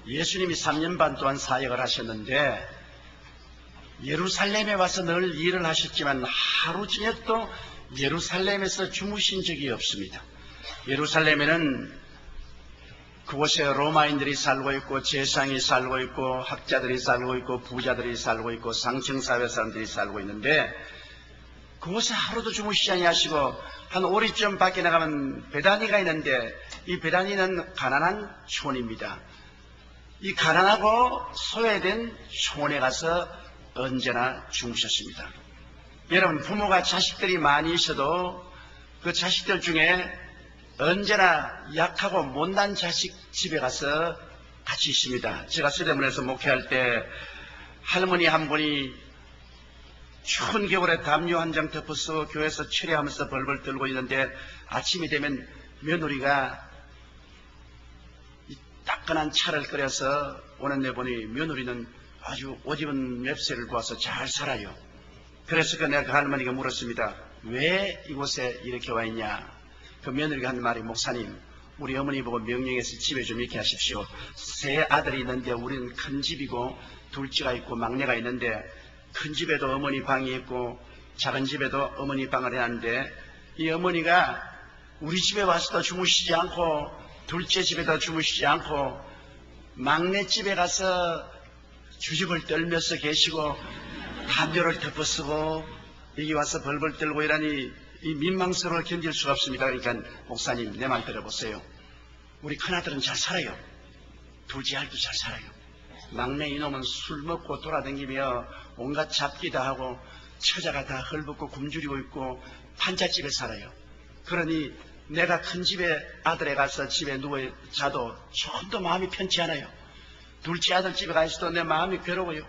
예수님이 3년 반 동안 사역을 하셨는데 예루살렘에 와서 늘 일을 하셨지만 하루 저녁도 예루살렘에서 주무신 적이 없습니다. 예루살렘에는 그곳에 로마인들이 살고 있고 재상이 살고 있고 학자들이 살고 있고 부자들이 살고 있고 상층사회 사람들이 살고 있는데 그곳에 하루도 주무시지 아니하시고 한 오리쯤 밖에 나가면 베다니가 있는데 이 베다니는 가난한 촌입니다. 이 가난하고 소외된 촌에 가서 언제나 주무셨습니다. 여러분, 부모가 자식들이 많이 있어도 그 자식들 중에 언제나 약하고 못난 자식 집에 가서 같이 있습니다. 제가 서대문에서 목회할 때 할머니 한 분이 추운 겨울에 담요 한 장 덮어서 교회에서 철야하면서 벌벌 떨고 있는데 아침이 되면 며느리가 따끈한 차를 끓여서 오는데 보니 며느리는 아주 옷 입은 맵새를 보아서 잘 살아요. 그래서 내가 그 할머니가 물었습니다. 왜 이곳에 이렇게 와 있냐? 그 며느리가 한 말이, 목사님, 우리 어머니 보고 명령해서 집에 좀 있게 하십시오. 세 아들이 있는데 우리는 큰 집이고 둘째가 있고 막내가 있는데 큰 집에도 어머니 방이 있고 작은 집에도 어머니 방을 해놨는데 이 어머니가 우리 집에 와서도 주무시지 않고 둘째 집에도 주무시지 않고 막내 집에 가서 주집을 떨면서 계시고 담요를 덮어쓰고 여기 와서 벌벌 떨고 이러니 이 민망스러워 견딜 수가 없습니다. 그러니까 목사님, 내 말 들어보세요. 우리 큰아들은 잘 살아요. 둘째 아들도 잘 살아요. 막내 이놈은 술 먹고 돌아다니며 온갖 잡기도 하고 처자가 다 헐벗고 굶주리고 있고 판잣집에 살아요. 그러니 내가 큰 집에 아들에 가서 집에 누워 자도 조금도 마음이 편치 않아요. 둘째 아들 집에 가 있어도 내 마음이 괴로워요.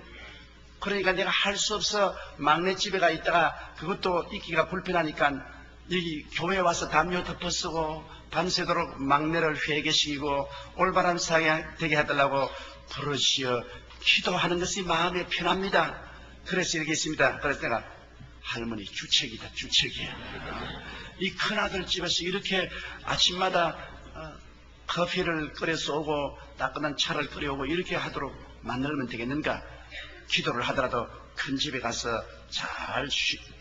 그러니까 내가 할 수 없어 막내 집에 가 있다가 그것도 있기가 불편하니까 여기 교회에 와서 담요 덮어쓰고 밤새도록 막내를 회개시키고 올바른 사회 되게 해달라고 부르시어 기도하는 것이 마음에 편합니다. 그래서 이렇게 있습니다. 그래서 내가 할머니 주책이다, 주책이야. 이 큰아들 집에서 이렇게 아침마다 커피를 끓여서 오고 따끈한 차를 끓여오고 이렇게 하도록 만들면 되겠는가? 기도를 하더라도 큰 집에 가서 잘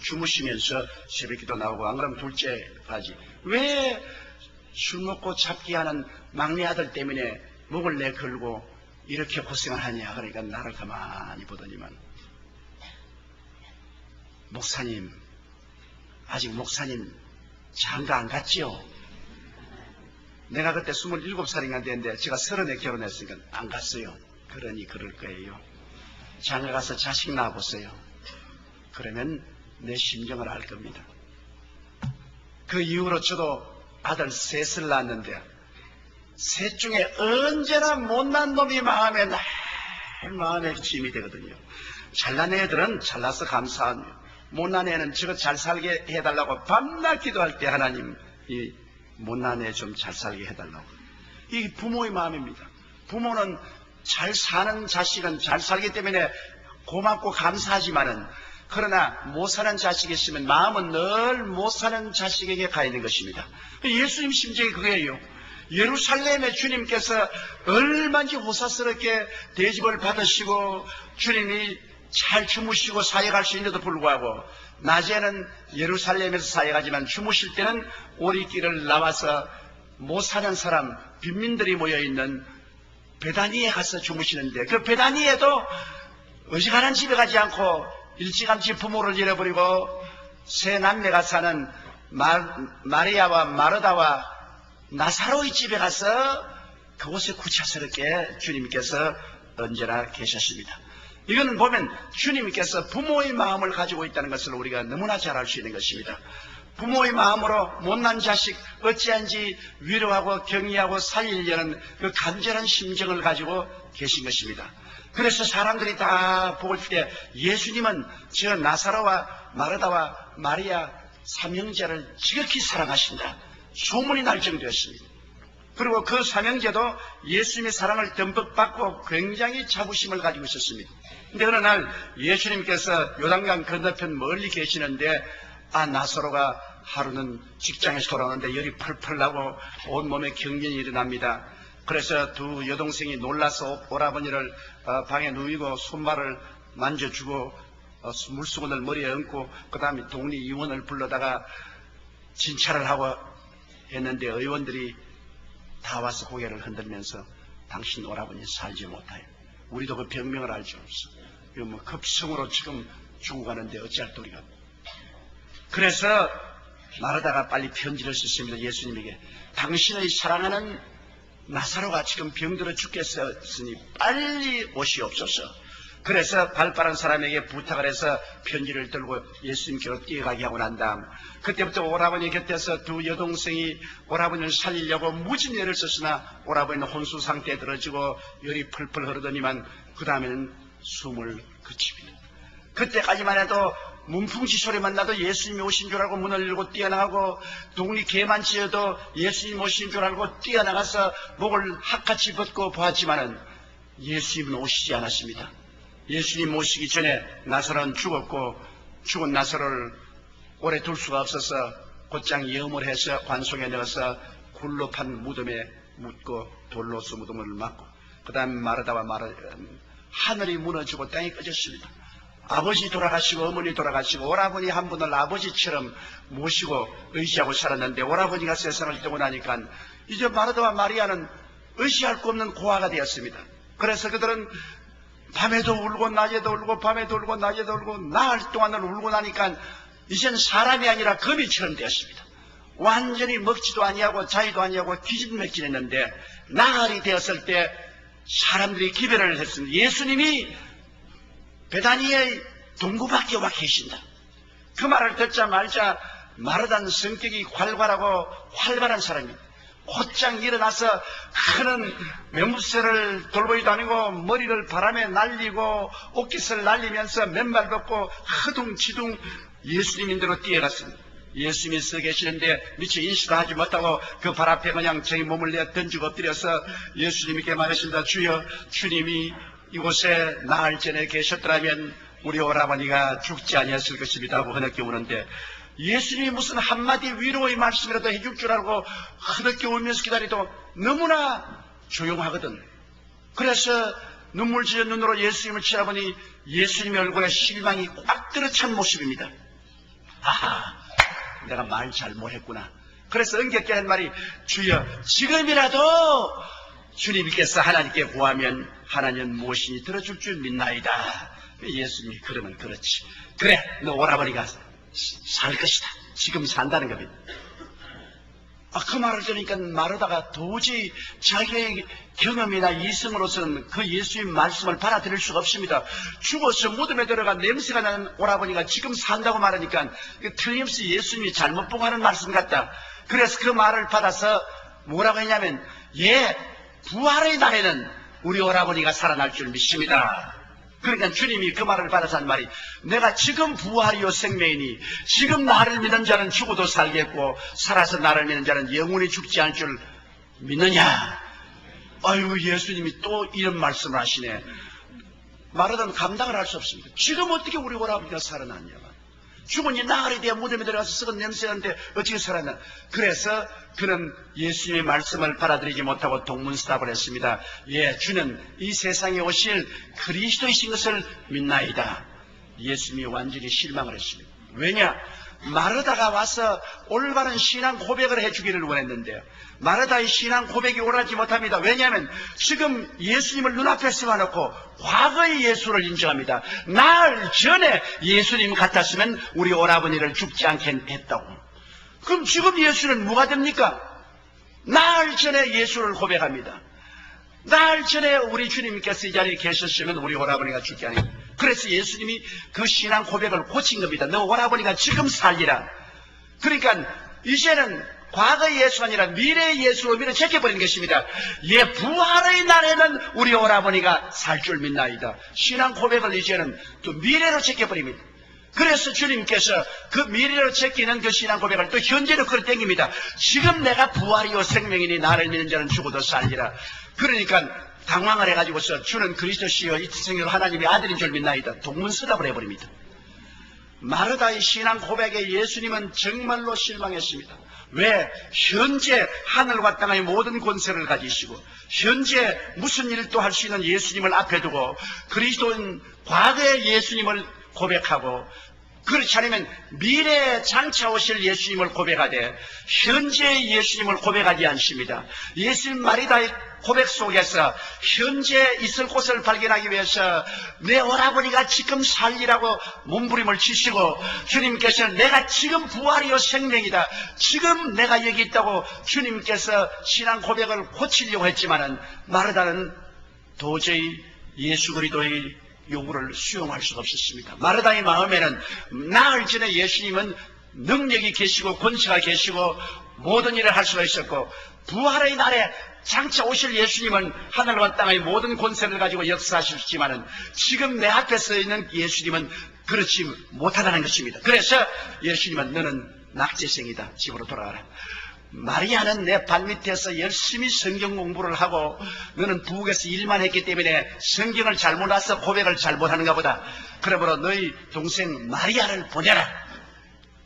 주무시면서 새벽기도 나오고 안 그러면 둘째까지. 왜 술 먹고 잡기하는 막내 아들 때문에 목을 내 걸고 이렇게 고생을 하냐? 그러니까 나를 가만히 보더니만, 목사님, 아직 목사님 장가 안 갔지요? 내가 그때 27살인가 됐는데 제가 30에 결혼했으니까 안 갔어요. 그러니 그럴 거예요. 장가 가서 자식 낳아보세요. 그러면 내 심정을 알 겁니다. 그 이후로 저도 아들 셋을 낳았는데 셋 중에 언제나 못난 놈이 마음에 짐이 되거든요. 잘난 애들은 잘나서 감사하며 못난 애는 저거 잘 살게 해달라고 밤낮 기도할 때 하나님 이 못난 애 좀 잘 살게 해달라고. 이게 부모의 마음입니다. 부모는 잘 사는 자식은 잘 살기 때문에 고맙고 감사하지만은, 그러나 못 사는 자식이 있으면 마음은 늘 못 사는 자식에게 가 있는 것입니다. 예수님 심정이 그거예요. 예루살렘에 주님께서 얼마나 호사스럽게 대접을 받으시고 주님이 잘 주무시고 사역할 수 있는데도 불구하고 낮에는 예루살렘에서 사역하지만 주무실 때는 오리길을 나와서 못 사는 사람, 빈민들이 모여있는 베다니에 가서 주무시는데, 그 베다니에도 어지간한 집에 가지 않고 일찌감치 부모를 잃어버리고 세 남매가 사는 마리아와 마르다와 나사로의 집에 가서 그곳에 구차스럽게 주님께서 언제나 계셨습니다. 이거는 보면 주님께서 부모의 마음을 가지고 있다는 것을 우리가 너무나 잘 알 수 있는 것입니다. 부모의 마음으로 못난 자식 어찌한지 위로하고 격려하고 살리려는 그 간절한 심정을 가지고 계신 것입니다. 그래서 사람들이 다 볼 때 예수님은 저 나사로와 마르다와 마리아 삼형제를 지극히 사랑하신다, 소문이 날 정도였습니다. 그리고 그 삼형제도 예수님의 사랑을 듬뿍 받고 굉장히 자부심을 가지고 있었습니다. 근데 어느 날 예수님께서 요단강 건너편 멀리 계시는데 나사로가 하루는 직장에서 돌아오는데 열이 펄펄 나고 온몸에 경련이 일어납니다. 그래서 두 여동생이 놀라서 오라버니를 방에 누이고 손발을 만져주고 물수건을 머리에 얹고 그 다음에 독립의원을 불러다가 진찰을 하고 했는데 의원들이 다 와서 고개를 흔들면서 당신 오라버니 살지 못하여 우리도 그 병명을 알지 없어. 이거 뭐 급성으로 지금 죽어가는데 어찌할 도리가. 그래서 마르다가 빨리 편지를 썼습니다. 예수님에게 당신의 사랑하는 나사로가 지금 병들어 죽겠으니 빨리 오시옵소서. 그래서 발빠른 사람에게 부탁을 해서 편지를 들고 예수님께로 뛰어가게 하고 난 다음 그때부터 오라버니 곁에서 두 여동생이 오라버니를 살리려고 무진 애를 썼으나 오라버니는 혼수 상태에 들어지고 열이 펄펄 흐르더니만 그 다음에는 숨을 그칩니다. 그때까지만 해도 문풍지 소리만 나도 예수님이 오신 줄 알고 문을 열고 뛰어나가고 동리 개만 지어도 예수님 오신 줄 알고 뛰어나가서 목을 핫같이 벗고 보았지만은 예수님은 오시지 않았습니다. 예수님 오시기 전에 나사로는 죽었고 죽은 나사로를 오래 둘 수가 없어서 곧장 염을 해서 관송에 넣어서 굴로 판 무덤에 묻고 돌로서 무덤을 막고 그 다음 마르다와 하늘이 무너지고 땅이 꺼졌습니다. 아버지 돌아가시고 어머니 돌아가시고 오라버니 한 분을 아버지처럼 모시고 의지하고 살았는데 오라버니가 세상을 떠고 나니까 이제 마르다와 마리아는 의지할 수 없는 고아가 되었습니다. 그래서 그들은 밤에도 울고 낮에도 울고 밤에도 울고 낮에도 울고 나흘 동안을 울고 나니까 이젠 사람이 아니라 거미처럼 되었습니다. 완전히 먹지도 아니하고 자기도 아니하고 기진맥진했는데 나흘이 되었을 때 사람들이 기별을 했습니다. 예수님이 베다니의 동구 밖에 와 계신다. 그 말을 듣자마자 마르다는 성격이 활발하고 활발한 사람입니다. 곧장 일어나서 그는 매무새를 돌보이 다니고 머리를 바람에 날리고 옷깃을 날리면서 맨발 벗고 허둥지둥 예수님인대로 뛰어갔습니다. 예수님이 서 계시는데 미처 인식도 하지 못하고 그 발 앞에 그냥 자기 몸을 내어 던지고 엎드려서 예수님께 말했습니다. 주여, 주님이 이곳에 나흘 전에 계셨더라면 우리 오라버니가 죽지 아니었을 것입니다 하고 흐느껴 우는데 예수님이 무슨 한마디 위로의 말씀이라도 해줄 줄 알고 흐느껴 울면서 기다리도 너무나 조용하거든. 그래서 눈물 지은 눈으로 예수님을 쳐다보니 예수님의 얼굴에 실망이 꽉 들어찬 모습입니다. 아하, 내가 말 잘못했구나. 그래서 응격게 한 말이 주여, 지금이라도 주님께서 하나님께 구하면 하나님은 무엇이니 들어줄 줄 믿나이다. 예수님이 그러면 그렇지. 그래, 너 오라버니가 살 것이다. 지금 산다는 겁니다. 그 말을 들으니까 마르다가 도저히 자기의 경험이나 이성으로서는 그 예수님 말씀을 받아들일 수가 없습니다. 죽어서 무덤에 들어가 냄새가 나는 오라버니가 지금 산다고 말하니까 틀림없이 예수님이 잘못 보고 하는 말씀 같다. 그래서 그 말을 받아서 뭐라고 했냐면 부활의 날에는 우리 오라버니가 살아날 줄 믿습니다. 그러니까 주님이 그 말을 받아서 한 말이 내가 지금 부활이요 생명이니 지금 나를 믿는 자는 죽어도 살겠고 살아서 나를 믿는 자는 영원히 죽지 않을 줄 믿느냐. 아유, 예수님이 또 이런 말씀을 하시네. 마르다는 감당을 할 수 없습니다. 지금 어떻게 우리 오라버니가 살아났냐. 죽은 지 나흘이 되어 무덤에 들어가서 썩은 냄새나는데 어떻게 살았나. 그래서 그는 예수님의 말씀을 받아들이지 못하고 동문서답을 했습니다. 주는 이 세상에 오실 그리스도이신 것을 믿나이다. 예수님이 완전히 실망을 했습니다. 왜냐? 마르다가 와서 올바른 신앙 고백을 해주기를 원했는데요. 마르다의 신앙 고백이 옳지 못합니다. 왜냐하면 지금 예수님을 눈앞에 세워놓고 과거의 예수를 인정합니다. 나흘 전에 예수님 같았으면 우리 오라버니를 죽지 않게 했다고. 그럼 지금 예수는 뭐가 됩니까? 나흘 전에 예수를 고백합니다. 나흘 전에 우리 주님께서 이 자리에 계셨으면 우리 오라버니가 죽지 않았다. 그래서 예수님이 그 신앙 고백을 고친 겁니다. 너 오라버니가 지금 살리라. 그러니까 이제는 과거의 예수가 아니라 미래의 예수로 밀어제껴버린 것입니다. 부활의 날에는 우리 오라버니가 살 줄 믿나이다. 신앙 고백을 이제는 또 미래로 제껴버립니다. 그래서 주님께서 그 미래로 제끼는 그 신앙 고백을 또 현재로 그걸 땡깁니다. 지금 내가 부활이요 생명이니 나를 믿는 자는 죽어도 살리라. 그러니까 당황을 해가지고서 주는 그리스도시요 이 생으로 하나님의 아들인 줄 믿나이다. 동문서답을 해버립니다. 마르다의 신앙 고백에 예수님은 정말로 실망했습니다. 왜? 현재 하늘과 땅의 모든 권세를 가지시고 현재 무슨 일도 할 수 있는 예수님을 앞에 두고 그리스도인 과거의 예수님을 고백하고 그렇지 않으면 미래에 장차 오실 예수님을 고백하되 현재의 예수님을 고백하지 않습니다. 예수님 마리다의 고백 속에서 현재 있을 곳을 발견하기 위해서 내 오라버니가 지금 살리라고 몸부림을 치시고 주님께서는 내가 지금 부활이요 생명이다. 지금 내가 여기 있다고 주님께서 신앙 고백을 고치려고 했지만은 마르다는 도저히 예수 그리스도의 요구를 수용할 수가 없었습니다. 마르다의 마음에는 나흘 전에 예수님은 능력이 계시고 권세가 계시고 모든 일을 할 수가 있었고 부활의 날에 장차 오실 예수님은 하늘과 땅의 모든 권세를 가지고 역사하셨지만은 지금 내 앞에 서 있는 예수님은 그렇지 못하다는 것입니다. 그래서 예수님은 너는 낙제생이다. 집으로 돌아가라. 마리아는 내 발밑에서 열심히 성경 공부를 하고 너는 부엌에서 일만 했기 때문에 성경을 잘 몰라서 고백을 잘 못하는가 보다. 그러므로 너희 동생 마리아를 보내라.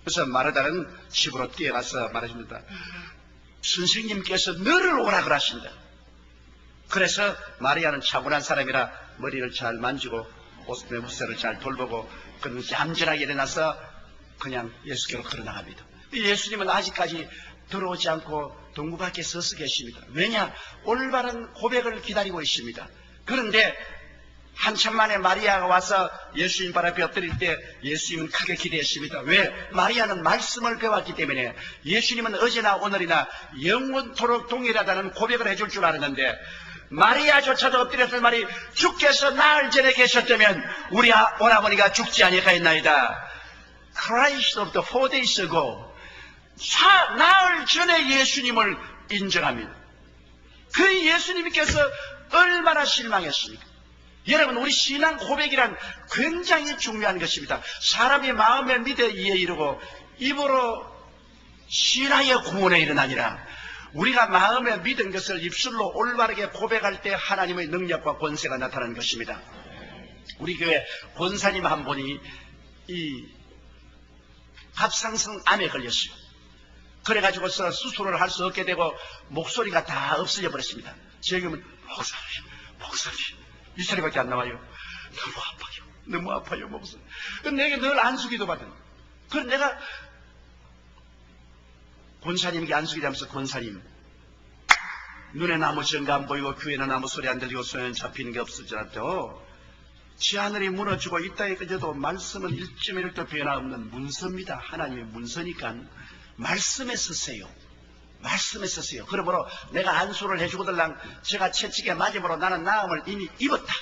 그래서 마르다는 집으로 뛰어가서 말하십니다. 선생님께서 너를 오라 그러신다. 그래서 마리아는 차분한 사람이라 머리를 잘 만지고 옷의 무쇠를 잘 돌보고 그는 얌전하게 일어나서 그냥 예수께로 걸어나갑니다. 예수님은 아직까지 들어오지 않고 동무 밖에 서서 계십니다. 왜냐? 올바른 고백을 기다리고 있습니다. 그런데 한참 만에 마리아가 와서 예수님 발 앞에 엎드릴 때 예수님은 크게 기대했습니다. 왜? 마리아는 말씀을 배웠기 때문에 예수님은 어제나 오늘이나 영원토록 동일하다는 고백을 해줄 줄 알았는데 마리아조차도 엎드렸을 말이 주께서 나흘 전에 계셨다면 우리 오라버니가 죽지 아니하였나이다. Christ부터 4 days ago 나흘 전에 예수님을 인정합니다. 그 예수님께서 얼마나 실망했습니까? 여러분, 우리 신앙 고백이란 굉장히 중요한 것입니다. 사람이 마음에 믿어 이에 이르고 입으로 신하여 구원에 이르나니라. 우리가 마음에 믿은 것을 입술로 올바르게 고백할 때 하나님의 능력과 권세가 나타나는 것입니다. 우리 교회 권사님 한 분이 이 갑상선 암에 걸렸어요. 그래가지고서 수술을 할 수 없게 되고 목소리가 다 없어져 버렸습니다. 저에게 오면 목사님 이 소리밖에 안 나와요. 너무 아파요 목소리. 내게 늘 안수기도 받은. 그럼 내가 권사님에게 안수기도 하면서 권사님 눈에는 아무 증거 안 보이고 귀에는 아무 소리 안 들리고 손에는 잡히는 게 없을지라도 지 하늘이 무너지고 이 땅에 꺼져도 말씀은 1.1도 변화없는 문서입니다. 하나님의 문서니까 말씀에 서세요. 말씀에 서세요. 그러므로 내가 안수를 해주고들랑 제가 채찍에 맞음으로 나는 나음을 이미 입었다.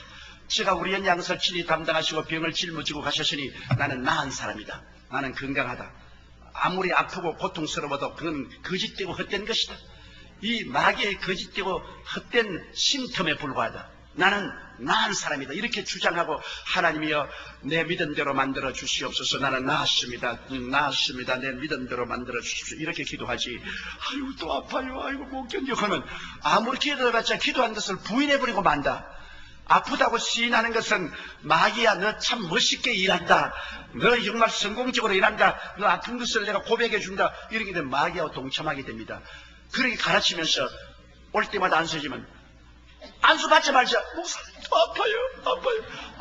제가 우리 연양설 친히 담당하시고 병을 짊어지고 가셨으니 나는 나은 사람이다. 나는 건강하다. 아무리 아프고 고통스러워도 그건 거짓되고 헛된 것이다. 이 마귀의 거짓되고 헛된 쉼텀에 불과하다. 나는 나은 사람이다. 이렇게 주장하고 하나님이여 내 믿음대로 만들어 주시옵소서. 나는 나았습니다. 나았습니다. 내 믿음대로 만들어 주십시오. 이렇게 기도하지. 아이고 또 아파요. 아이고 못 견뎌. 그러면 아무리 기도해봤자 기도한 것을 부인해버리고 만다. 아프다고 시인하는 것은 마귀야 너 참 멋있게 일한다. 너 정말 성공적으로 일한다. 너 아픈 것을 내가 고백해준다. 이렇게 되면 마귀하고 동참하게 됩니다. 그렇게 가르치면서 올 때마다 안 서지면 안수 받지 말자. 목사님 또 아파요.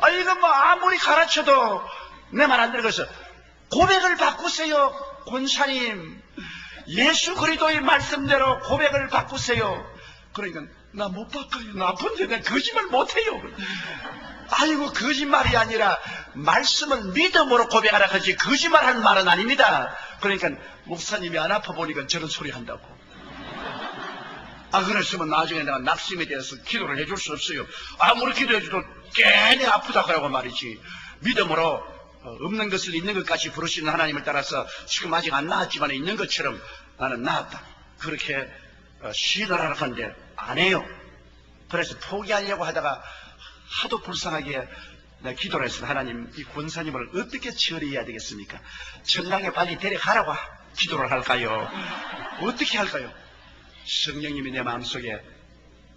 아 이건 뭐 아무리 가르쳐도 내 말 안 들어서 고백을 바꾸세요. 권사님 예수 그리스도의 말씀대로 고백을 바꾸세요. 그러니까 나 못 바꿔요. 나 아픈데 내가 거짓말 못해요. 아이고 거짓말이 아니라 말씀은 믿음으로 고백하라 하지 거짓말하는 말은 아닙니다. 그러니까 목사님이 안 아파 보니까 저런 소리 한다고. 그랬으면 나중에 내가 낙심에 대해서 기도를 해줄 수 없어요. 아무리 기도해줘도 괜히 아프다 그러고 말이지. 믿음으로 없는 것을 있는 것까지 부르시는 하나님을 따라서 지금 아직 안 나았지만 있는 것처럼 나는 나았다. 그렇게 시인을 하는데 안 해요. 그래서 포기하려고 하다가 하도 불쌍하게 내가 기도를 했어요. 하나님 이 권사님을 어떻게 처리해야 되겠습니까? 천당에 빨리 데려가라고 기도를 할까요? 어떻게 할까요? 성령님이 내 마음속에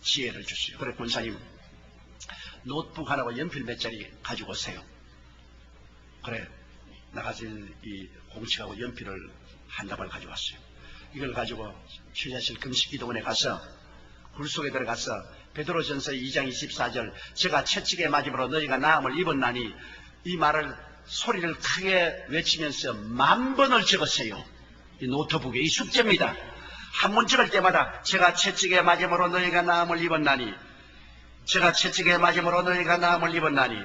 지혜를 주세요. 그래 권사님 노트북 하나와 연필 몇 자리 가지고 오세요. 그래 나 가진 이 공책하고 연필을 한 다발 가져왔어요. 이걸 가지고 휴자실 금식기도원에 가서 굴 속에 들어가서 베드로전서 2장 24절 제가 채찍에 맞음으로 너희가 나음을 입었나니 이 말을 소리를 크게 외치면서 10,000번을 적었어요. 이 노트북에 이 숙제입니다. 한 번 적을 때마다 제가 채찍에 맞음으로 너희가 나음을 입었나니 제가 채찍에 맞음으로 너희가 나음을 입었나니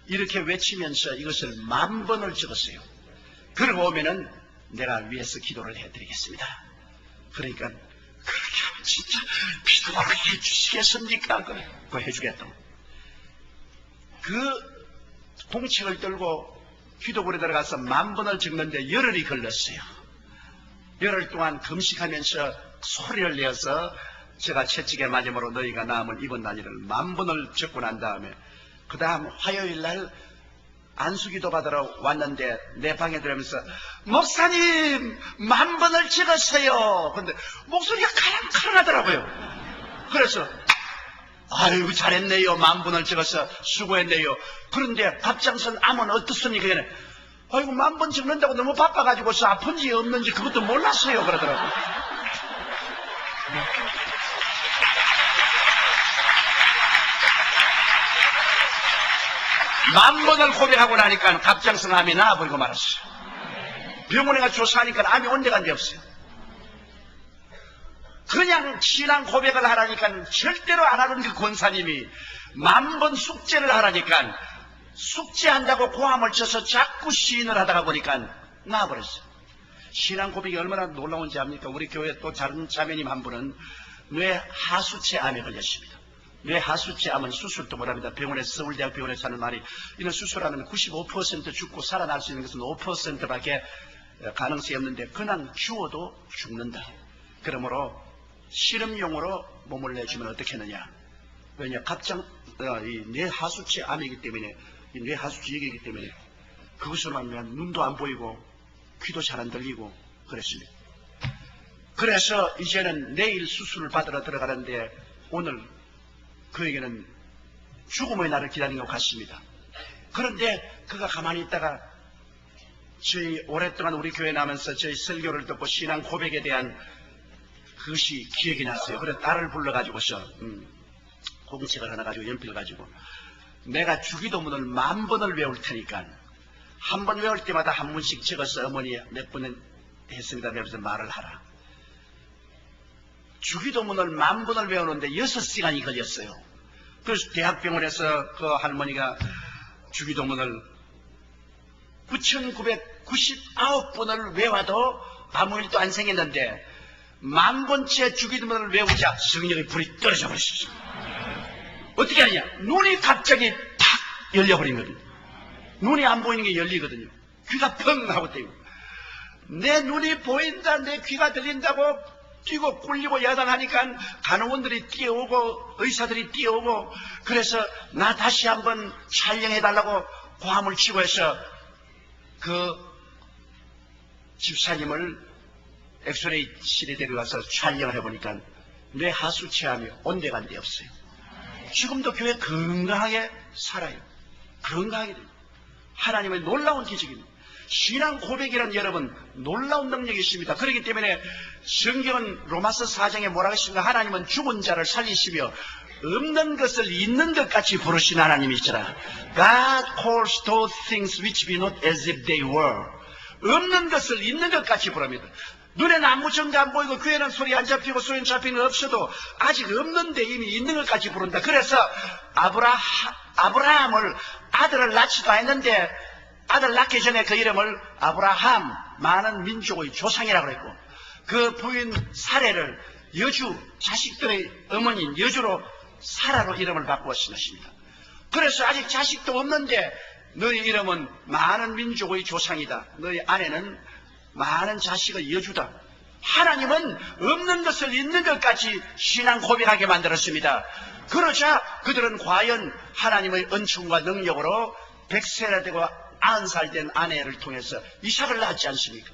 이렇게 외치면서 이것을 10,000번을 적었어요. 그러고 오면은 내가 위에서 기도를 해드리겠습니다. 그러니까 그렇게 하면 진짜 기도를 해주시겠습니까? 그거 해주겠다고. 그 공책을 들고 기도굴에 들어가서 10,000번을 적는데 열흘이 걸렸어요. 열흘 동안 금식하면서 소리를 내어서 제가 채찍에 맞음으로 너희가 나음을 입었나니를 10,000번을 적고 난 다음에 그 다음 화요일날 안수기도 받으러 왔는데 내 방에 들어오면서 목사님 10,000번을 적었어요. 근데 목소리가 카랑카랑하더라고요. 그래서 아이고 잘했네요. 10,000번을 적어서 수고했네요. 그런데 갑장선 암은 어떻습니까? 아이고 10,000번 적는다고 너무 바빠가지고서 아픈지 없는지 그것도 몰랐어요. 그러더라고요. 10,000번을 고백하고 나니까 갑장성 암이 나아버리고 말았어요. 병원에 가서 조사하니까 암이 온 데가 안 데 없어요. 그냥 신앙 고백을 하라니까 절대로 안 하는 그 권사님이 10,000번 숙제를 하라니까 숙제한다고 고함을 쳐서 자꾸 시인을 하다가 보니까 나아버렸어요. 신앙 고백이 얼마나 놀라운지 압니까? 우리 교회 또 다른 자매님 한 분은 뇌 하수체 암에 걸렸습니다. 뇌 하수체 암은 수술도 못합니다. 병원에서 서울대학 병원에서 하는 말이 이런 수술하면 95% 죽고 살아날 수 있는 것은 5%밖에 가능성이 없는데 그냥 죽어도 죽는다. 그러므로 실험용으로 몸을 내주면 어떻게 하느냐. 왜냐 이 뇌 하수체 암이기 때문에 이 뇌 하수체 얘기이기 때문에 그것으로 하면 눈도 안 보이고 귀도 잘 안 들리고 그랬습니다. 그래서 이제는 내일 수술을 받으러 들어가는데 오늘 그에게는 죽음의 날을 기다리는 것 같습니다. 그런데 그가 가만히 있다가 저희 오랫동안 우리 교회 나면서 저희 설교를 듣고 신앙 고백에 대한 그것이 기억이 났어요. 그래서 딸을 불러가지고서 공책을 하나 가지고 연필을 가지고 내가 주기도문을 10,000번을 외울 테니까 한 번 외울 때마다 한 번씩 적어서 어머니 몇 번 했습니다. 그래서 말을 하라. 주기도문을 10,000번을 외우는데 6시간이 걸렸어요. 그래서 대학병원에서 그 할머니가 주기도문을 9,999번을 외워도 아무 일도 안 생겼는데 10,000번째 주기도문을 외우자 성령의 불이 떨어져 버렸어요. 어떻게 하느냐? 눈이 갑자기 탁 열려버리거든요. 눈이 안 보이는 게 열리거든요. 귀가 펑 하고 떼고 내 눈이 보인다 내 귀가 들린다고 뛰고 굴리고 야단하니까 간호원들이 뛰어오고 의사들이 뛰어오고 그래서 나 다시 한번 촬영해달라고 고함을 치고 해서 그 집사님을 엑스레이실에 데려가서 촬영을 해보니까 뇌 하수체암이 온데간데 없어요. 지금도 교회 건강하게 살아요. 건강하게 돼요. 하나님의 놀라운 기적입니다. 신앙 고백이란 여러분 놀라운 능력이 있습니다. 그렇기 때문에 성경은 로마서 4장에 뭐라고 했습니까? 하나님은 죽은 자를 살리시며 없는 것을 있는 것 같이 부르신 하나님이시라. God calls those things which be not as if they were. 없는 것을 있는 것 같이 부릅니다. 눈에는 아무 정도 안 보이고 귀에는 소리 안 잡히고 소리 잡히는 거 없어도 아직 없는데 이미 있는 것 같이 부른다. 그래서 아브라함을 아들을 낳지도 않았는데 아들 낳기 전에 그 이름을 아브라함, 많은 민족의 조상이라고 그랬고 그 부인 사례를 여주, 자식들의 어머니인 여주로 사라로 이름을 바꾸었습니다. 그래서 아직 자식도 없는데 너희 이름은 많은 민족의 조상이다. 너희 아내는 많은 자식의 여주다. 하나님은 없는 것을 있는 것까지 신앙 고백하게 만들었습니다. 그러자 그들은 과연 하나님의 은총과 능력으로 100세나 되고 90살 된 아내를 통해서 이삭을 낳았지 않습니까?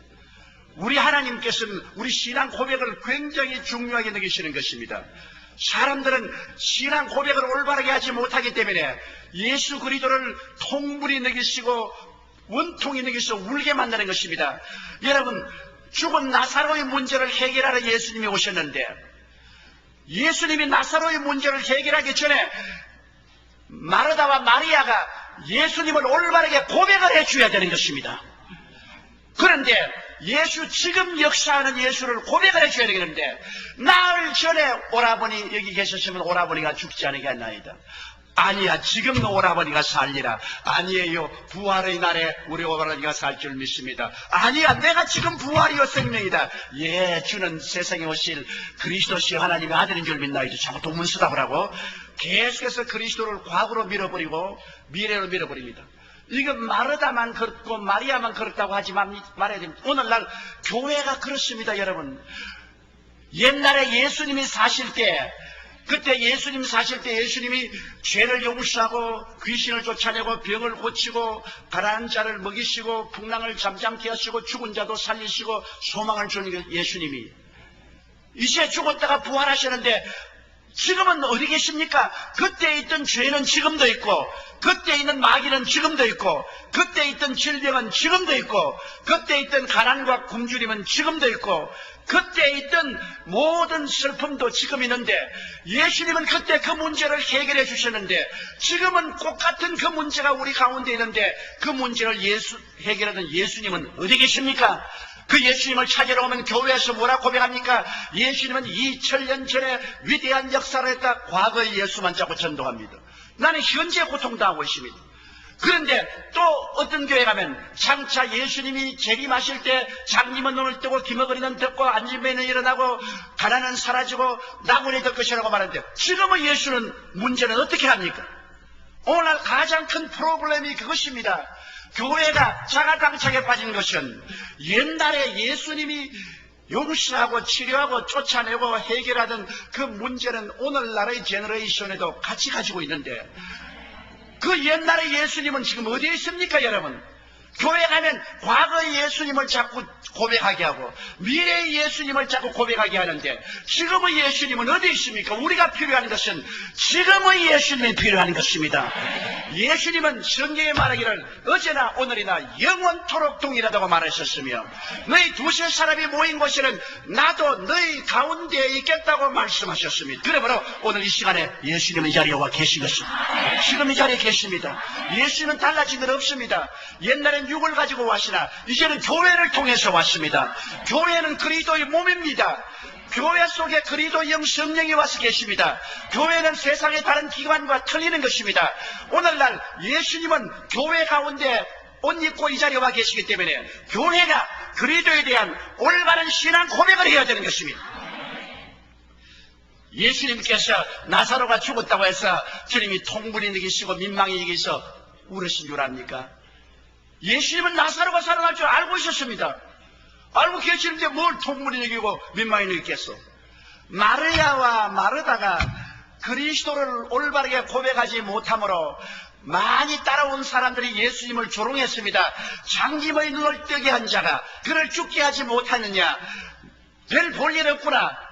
우리 하나님께서는 우리 신앙 고백을 굉장히 중요하게 여기시는 것입니다. 사람들은 신앙 고백을 올바르게 하지 못하기 때문에 예수 그리스도를 통분히 여기시고 원통이 여기서 울게 만드는 것입니다. 여러분 죽은 나사로의 문제를 해결하러 예수님이 오셨는데, 예수님이 나사로의 문제를 해결하기 전에 마르다와 마리아가 예수님을 올바르게 고백을 해줘야 되는 것입니다. 그런데 지금 역사하는 예수를 고백을 해줘야 되겠는데, 나흘 전에 오라버니 여기 계셨으면 오라버니가 죽지 않겠나이다. 아니야, 지금도 오라버니가 살리라. 아니에요, 부활의 날에 우리 오라버니가 살 줄 믿습니다. 아니야, 내가 지금 부활이요 생명이다. 예, 주는 세상에 오실 그리스도시여 하나님의 아들인 줄 믿나이다. 자꾸 동문서답을 하고 계속해서 그리스도를 과거로 밀어버리고 미래로 밀어버립니다. 이건 마르다만 그렇고 마리아만 그렇다고 하지 말아야 됩니다. 오늘날 교회가 그렇습니다, 여러분. 옛날에 예수님이 사실 때, 그때 예수님 사실 때 예수님이 죄를 용서하고 귀신을 쫓아내고 병을 고치고 가난한 자를 먹이시고 풍랑을 잠잠케 하시고 죽은 자도 살리시고 소망을 주는 예수님이 이제 죽었다가 부활하시는데, 지금은 어디 계십니까? 그때 있던 죄는 지금도 있고, 그때 있는 마귀는 지금도 있고, 그때 있던 질병은 지금도 있고, 그때 있던 가난과 굶주림은 지금도 있고, 그때 있던 모든 슬픔도 지금 있는데, 예수님은 그때 그 문제를 해결해 주셨는데, 지금은 똑같은 그 문제가 우리 가운데 있는데, 그 문제를 해결하던 예수님은 어디 계십니까? 그 예수님을 찾으러 오면 교회에서 뭐라 고백합니까? 예수님은 2000년 전에 위대한 역사를 했다. 과거의 예수만 자꾸 전도합니다. 나는 현재 고통당하고 있습니다. 그런데 또 어떤 교회 가면 장차 예수님이 재림하실 때 장님은 눈을 뜨고 기머거리는 듣고 안진뱅이는 일어나고 가난은 사라지고 나무니 될 것이라고 말하는데, 지금의 예수는 문제는 어떻게 합니까? 오늘날 가장 큰 프로블렘이 그것입니다. 교회가 자가당착에 빠진 것은 옛날에 예수님이 용서하고 치료하고 쫓아내고 해결하던 그 문제는 오늘날의 제너레이션에도 같이 가지고 있는데, 그 옛날의 예수님은 지금 어디에 있습니까, 여러분? 교회 가면 과거의 예수님을 자꾸 고백하게 하고 미래의 예수님을 자꾸 고백하게 하는데, 지금의 예수님은 어디 있습니까? 우리가 필요한 것은 지금의 예수님이 필요한 것입니다. 예수님은 성경에 말하기를 어제나 오늘이나 영원토록 동일하다고 말하셨으며, 너희 두세 사람이 모인 곳에는 나도 너희 가운데에 있겠다고 말씀하셨습니다. 그래 바로 오늘 이 시간에 예수님은 이 자리에 와 계신 것입니다. 지금 이 자리에 계십니다. 예수님은 달라진 건 없습니다. 옛날엔 육을 가지고 왔으나 이제는 교회를 통해서 왔습니다. 교회는 그리스도의 몸입니다. 교회 속에 그리스도의 영 성령이 와서 계십니다. 교회는 세상의 다른 기관과 틀리는 것입니다. 오늘날 예수님은 교회 가운데 옷 입고 이 자리에 와 계시기 때문에 교회가 그리스도에 대한 올바른 신앙 고백을 해야 되는 것입니다. 예수님께서 나사로가 죽었다고 해서 주님이 통분이 이기시고 민망히 이기서 울으신 줄 압니까? 예수님은 나사로가 살아날 줄 알고 있었습니다. 알고 계시는데 뭘 통분이 이기고 민망히 이기겠어? 마르야와 마르다가 그리스도를 올바르게 고백하지 못함으로 많이 따라온 사람들이 예수님을 조롱했습니다. 장님의 눈을 뜨게 한 자가 그를 죽게 하지 못하느냐? 별 볼 일 없구나.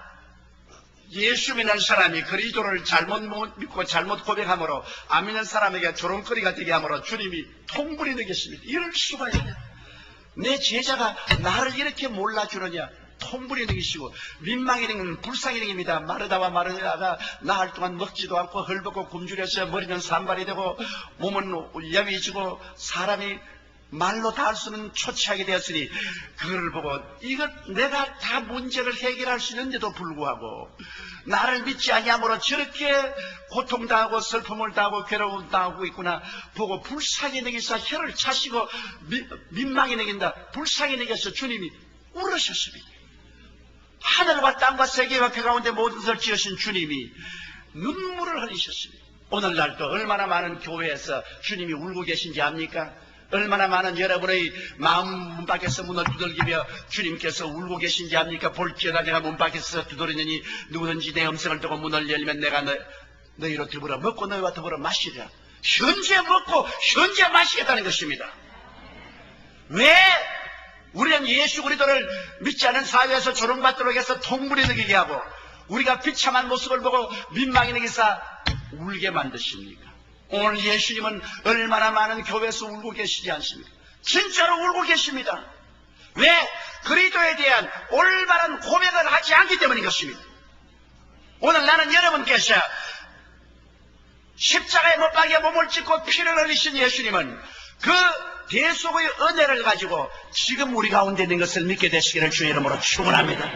예수 믿는 사람이 그리스도를 잘못 믿고 잘못 고백함으로 안 믿는 사람에게 조롱거리가 되게 함으로 주님이 통분이 되겠습니다. 이럴 수가 있냐? 내 제자가 나를 이렇게 몰라주느냐? 통분이 되기시고 민망이 되는 불쌍히 되깁니다. 마르다와 마르다가 나흘 동안 먹지도 않고 헐벗고 굶주려서 머리는 산발이 되고 몸은 야위지고 사람이 말로 다 할 수는 초췌하게 되었으니, 그걸 보고 이것 내가 다 문제를 해결할 수 있는데도 불구하고 나를 믿지 아니함으로 저렇게 고통당하고 슬픔을 당하고 괴로움을 당하고 있구나 보고 불쌍히 여기서 혀를 차시고 민망히 여긴다. 불쌍히 여겨서 주님이 울으셨습니다. 하늘과 땅과 세계와 그 가운데 모든 것을 지으신 주님이 눈물을 흘리셨습니다. 오늘날도 얼마나 많은 교회에서 주님이 울고 계신지 압니까? 얼마나 많은 여러분의 마음 문 밖에서 문을 두들기며 주님께서 울고 계신지 압니까? 볼지어다 내가 문 밖에서 두드리느니 누구든지 내 음성을 듣고 문을 열면 내가 너희로 더불어 먹고 너희와 더불어 마시리라. 현재 먹고 현재 마시겠다는 것입니다. 왜 우리는 예수 그리스도를 믿지 않은 사회에서 조롱받도록 해서 통분이 느끼게 하고 우리가 비참한 모습을 보고 민망히 느끼사 울게 만드십니까? 오늘 예수님은 얼마나 많은 교회에서 울고 계시지 않습니까? 진짜로 울고 계십니다. 왜? 그리스도에 대한 올바른 고백을 하지 않기 때문인 것입니다. 오늘 나는 여러분께서 십자가에 못 박여 몸을 찢고 피를 흘리신 예수님은 그 대속의 은혜를 가지고 지금 우리 가운데 있는 것을 믿게 되시기를 주의 이름으로 축원합니다.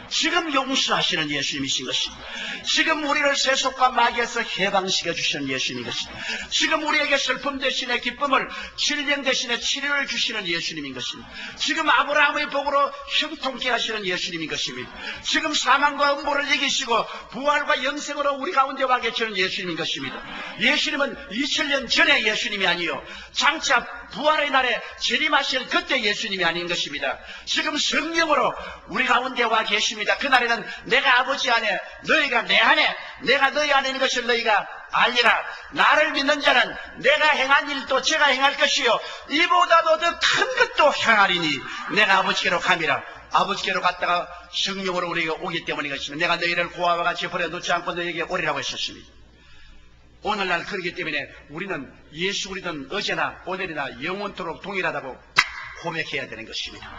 지금 용서하시는 예수님이신 것입니다. 지금 우리를 세속과 마귀에서 해방시켜 주시는 예수님인 것입니다. 지금 우리에게 슬픔 대신에 기쁨을, 질병 대신에 치료를 주시는 예수님인 것입니다. 지금 아브라함의 복으로 형통케 하시는 예수님인 것입니다. 지금 사망과 음보를 이기시고 부활과 영생으로 우리 가운데 와 계시는 예수님인 것입니다. 예수님은 2000년 전의 예수님이 아니요 장차 부활의 날에 재림하실 그때 예수님이 아닌 것입니다. 지금 성령으로 우리 가운데 와 계십니다. 그날에는 내가 아버지 안에, 너희가 내 안에, 내가 너희 안에 있는 것을 너희가 알리라. 나를 믿는 자는 내가 행한 일도 제가 행할 것이요 이보다도 더 큰 것도 행하리니 내가 아버지께로 감이라. 아버지께로 갔다가 성령으로 우리에게 오기 때문인 것입니다. 내가 너희를 고아와 같이 버려놓지 않고 너희에게 오리라고 했었습니다. 오늘날 그렇기 때문에 우리는 예수 그리스도는 어제나 오늘이나 영원토록 동일하다고 고백해야 되는 것입니다.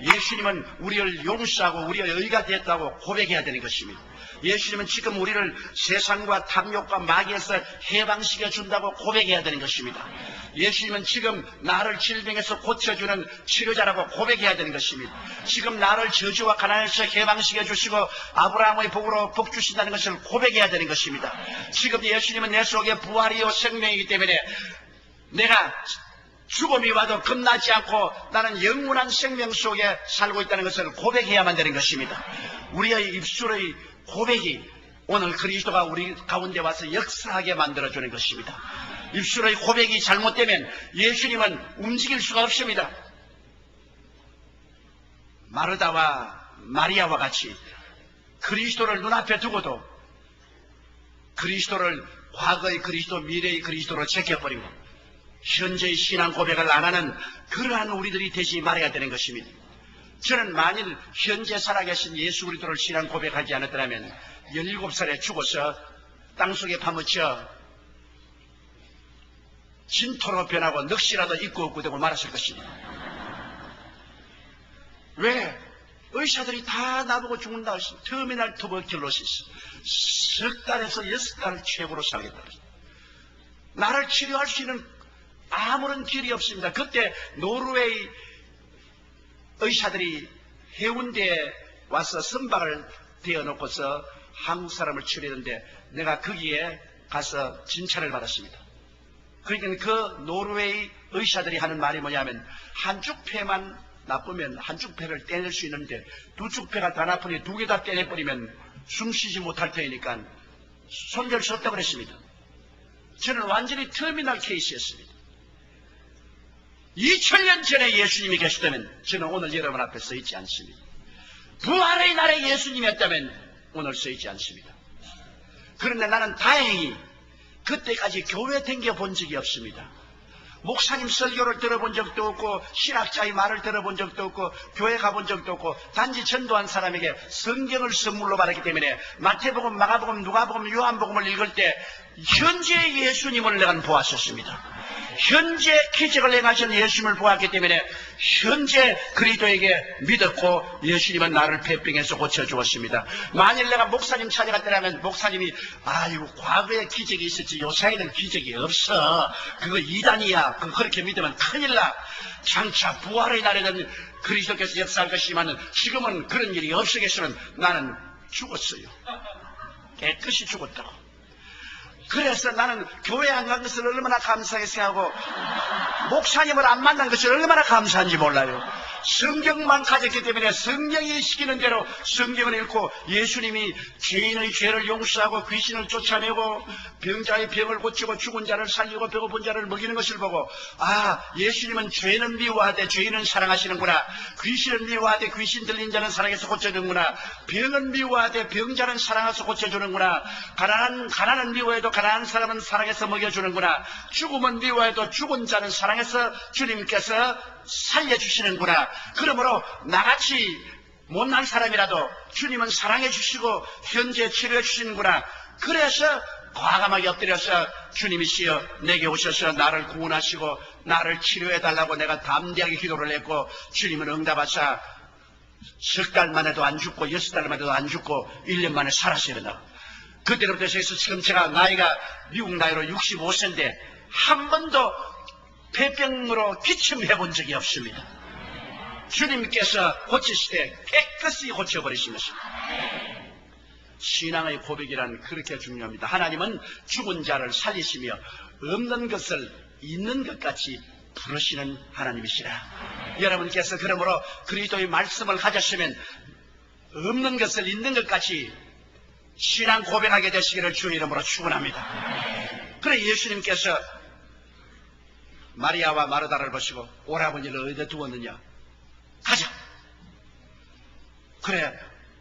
예수님은 우리를 용서하고 우리의 의가 됐다고 고백해야 되는 것입니다. 예수님은 지금 우리를 세상과 탐욕과 마귀에서 해방시켜 준다고 고백해야 되는 것입니다. 예수님은 지금 나를 질병에서 고쳐주는 치료자라고 고백해야 되는 것입니다. 지금 나를 저주와 가난에서 해방시켜 주시고 아브라함의 복으로 복 주신다는 것을 고백해야 되는 것입니다. 지금 예수님은 내 속에 부활이요 생명이기 때문에 내가 죽음이 와도 겁나지 않고 나는 영원한 생명 속에 살고 있다는 것을 고백해야만 되는 것입니다. 우리의 입술의 고백이 오늘 그리스도가 우리 가운데 와서 역사하게 만들어주는 것입니다. 입술의 고백이 잘못되면 예수님은 움직일 수가 없습니다. 마르다와 마리아와 같이 그리스도를 눈앞에 두고도 그리스도를 과거의 그리스도, 미래의 그리스도로 제껴버리고 현재의 신앙 고백을 안 하는 그러한 우리들이 되지 말아야 되는 것입니다. 저는 만일 현재 살아계신 예수 그리스도를 신앙 고백하지 않았더라면 17살에 죽어서 땅속에 파묻혀 진토로 변하고 넋이라도 입고 없고 되고 말았을 것입니다. 왜? 의사들이 다 나보고 죽는다 했습니다. 터미널 투버큘로시스. 석 달에서 6달 최고로 살겠다. 나를 치료할 수 있는 아무런 길이 없습니다. 그때 노르웨이 의사들이 해운대에 와서 선박을 대어놓고서 한국 사람을 치료했는데 내가 거기에 가서 진찰을 받았습니다. 그러니까 그 노르웨이 의사들이 하는 말이 뭐냐면 한쪽 폐만 나쁘면 한쪽 폐를 떼낼 수 있는데 두 쪽 폐가 다 나쁘니 두 개 다 떼내버리면 숨 쉬지 못할 테니까 손댈 수 없다고 그랬습니다. 저는 완전히 터미널 케이스였습니다. 2000년 전에 예수님이 계셨다면 저는 오늘 여러분 앞에 서 있지 않습니다. 부활의 날에 예수님이었다면 오늘 서 있지 않습니다. 그런데 나는 다행히 그때까지 교회 댕겨본 적이 없습니다. 목사님 설교를 들어본 적도 없고 신학자의 말을 들어본 적도 없고 교회 가본 적도 없고 단지 전도한 사람에게 성경을 선물로 받았기 때문에 마태복음, 마가복음, 누가복음, 요한복음을 읽을 때 현재 예수님을 내가 보았었습니다. 현재 기적을 행하신 예수님을 보았기 때문에 현재 그리스도에게 믿었고 예수님은 나를 폐병에서 고쳐주었습니다. 만일 내가 목사님 찾아갔더라면 목사님이 아이고 과거에 기적이 있었지 요새에는 기적이 없어. 그거 이단이야. 그렇게 믿으면 큰일 나. 장차 부활의 날에는 그리스도께서 역사할 것이지만 지금은 그런 일이 없으겠으면 나는 죽었어요. 깨끗이 죽었다고. 그래서 나는 교회 안 간 것을 얼마나 감사하게 생각하고 목사님을 안 만난 것을 얼마나 감사한지 몰라요. 성경만 가졌기 때문에 성경이 시키는 대로 성경을 읽고 예수님이 죄인의 죄를 용서하고 귀신을 쫓아내고 병자의 병을 고치고 죽은 자를 살리고 배고픈 자를 먹이는 것을 보고 아, 예수님은 죄는 미워하되 죄인은 사랑하시는구나. 귀신은 미워하되 귀신 들린 자는 사랑해서 고쳐주는구나. 병은 미워하되 병자는 사랑해서 고쳐주는구나. 가난은 미워해도 가난한 사람은 사랑해서 먹여주는구나. 죽음은 미워해도 죽은 자는 사랑해서 주님께서 살려주시는구나. 그러므로 나같이 못난 사람이라도 주님은 사랑해 주시고 현재 치료해 주시는구나. 그래서 과감하게 엎드려서 주님이시여 내게 오셔서 나를 구원하시고 나를 치료해달라고 내가 담대하게 기도를 했고 주님은 응답하사 석 달만 해도 안 죽고 6달만 해도 안 죽고 1년 만에 살았어요. 그때부터 해서 지금 제가 나이가 미국 나이로 65세인데 한 번도 폐병으로 기침해 본 적이 없습니다. 주님께서 고치시되 깨끗이 고쳐버리시면서 신앙의 고백이란 그렇게 중요합니다. 하나님은 죽은 자를 살리시며 없는 것을 있는 것 같이 부르시는 하나님이시라. 여러분께서 그러므로 그리스도의 말씀을 가졌으면 없는 것을 있는 것 같이 신앙 고백하게 되시기를 주의 이름으로 축원합니다. 그래 예수님께서 마리아와 마르다를 보시고 오라버니를 어디에 두었느냐? 가자. 그래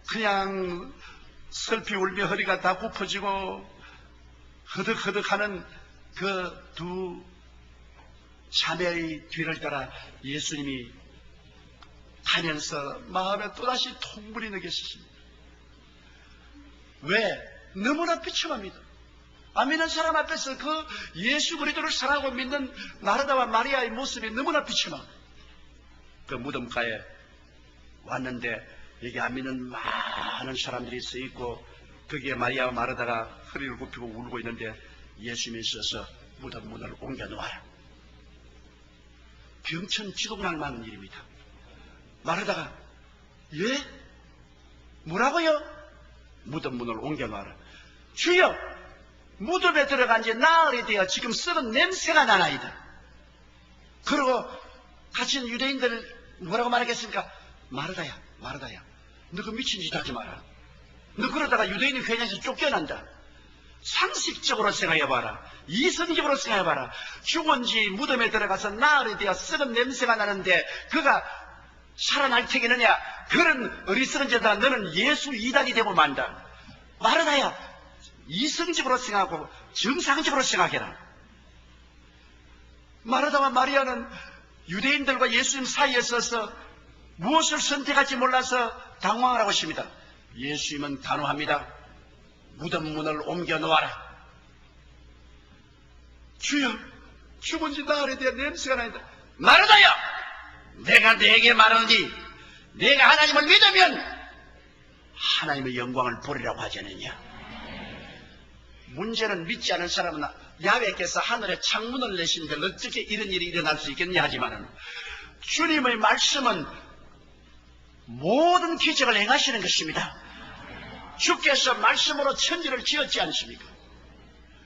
그냥 슬피 울며 허리가 다 굽어지고 허덕허덕하는 그 두 자매의 뒤를 따라 예수님이 가면서 마음에 또다시 통분이 느껴지십니다. 왜? 너무나 비참합니다. 안 믿는 사람 앞에서 그 예수 그리스도를 사랑하고 믿는 마르다와 마리아의 모습이 너무나 비참합니다. 그 무덤가에 왔는데 여기 안 믿는 많은 사람들이 서 있고 거기에 마리아와 마르다가 허리를 굽히고 울고 있는데 예수님이 있어서 무덤 문을 옮겨 놓아라. 병천지곡날 만한 일입니다. 마르다가 예? 뭐라고요? 무덤 문을 옮겨 놓아라. 주여 무덤에 들어간 지 나흘이 되어 지금 썩은 냄새가 나나이다. 그리고 갇힌 유대인들 뭐라고 말하겠습니까? 마르다야 너 그 미친 짓 하지 마라. 너 그러다가 유대인이 회장에서 쫓겨난다. 상식적으로 생각해봐라. 이성적으로 생각해봐라. 죽은 지 무덤에 들어가서 나흘이 되어 썩은 냄새가 나는데 그가 살아날 테겠느냐? 그런 어리석은 자다. 너는 예수 이단이 되고 만다. 마르다야 이성적으로 생각하고 정상적으로 생각해라. 마르다와 마리아는 유대인들과 예수님 사이에 서서 무엇을 선택할지 몰라서 당황을 하고 있습니다. 예수님은 단호합니다. 무덤 문을 옮겨 놓아라. 주여 죽은 지 나흘에 대한 냄새가 나는다. 마르다야 내가 네게 말하니 내가 하나님을 믿으면 하나님의 영광을 보리라고 하지 않느냐. 문제는 믿지 않은 사람은 야훼께서 하늘에 창문을 내시는데 어떻게 이런 일이 일어날 수 있겠냐 하지만은 주님의 말씀은 모든 기적을 행하시는 것입니다. 주께서 말씀으로 천지를 지었지 않습니까?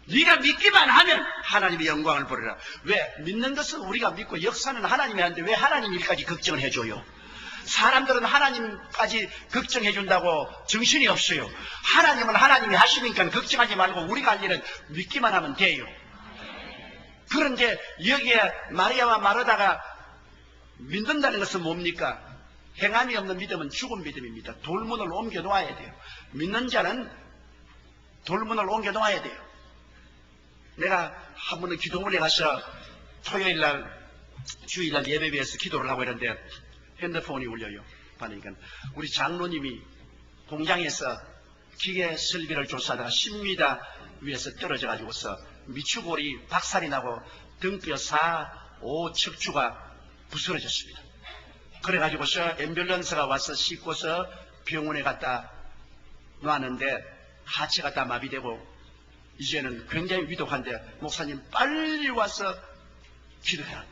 네가 믿기만 하면 하나님의 영광을 보리라. 왜? 믿는 것은 우리가 믿고 역사는 하나님이 하는데 왜 하나님 일까지 걱정을 해줘요? 사람들은 하나님까지 걱정해 준다고 정신이 없어요. 하나님은 하나님이 하시니까 걱정하지 말고 우리가 할 일은 믿기만 하면 돼요. 그런데 여기에 마리아와 마르다가 믿는다는 것은 뭡니까? 행함이 없는 믿음은 죽은 믿음입니다. 돌문을 옮겨 놓아야 돼요. 믿는 자는 돌문을 옮겨 놓아야 돼요. 내가 한 번은 기도원에 가서 토요일날 주일날 예배비에서 기도를 하고 있는데 핸드폰이 울려요. 그러니까 우리 장로님이 공장에서 기계 설비를 조사하다가 10m 위에서 떨어져가지고서 미추골이 박살이 나고 등뼈 4, 5 척추가 부스러졌습니다. 그래가지고서 앰뷸런스가 와서 싣고서 병원에 갖다 놨는데 하체가 다 마비되고 이제는 굉장히 위독한데 목사님 빨리 와서 기도해라.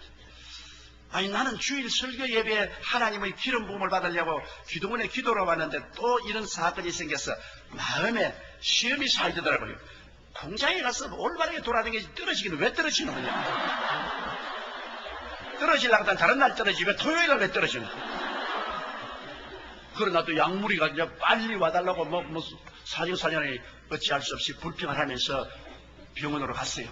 아니 나는 주일 설교 예배에 하나님의 기름 부음을 받으려고 기도원에 기도를 왔는데 또 이런 사건이 생겨서 마음에 시험이 살더라고요. 공장에 가서 올바르게 돌아다니지 떨어지기는 왜 떨어지는 거냐. 떨어지려고 하면 다른 날 떨어지지 왜 토요일날 왜 떨어지는 거야. 그러나 또 약물이가 이제 빨리 와달라고 뭐 사정사정이 어찌할 수 없이 불평을 하면서 병원으로 갔어요.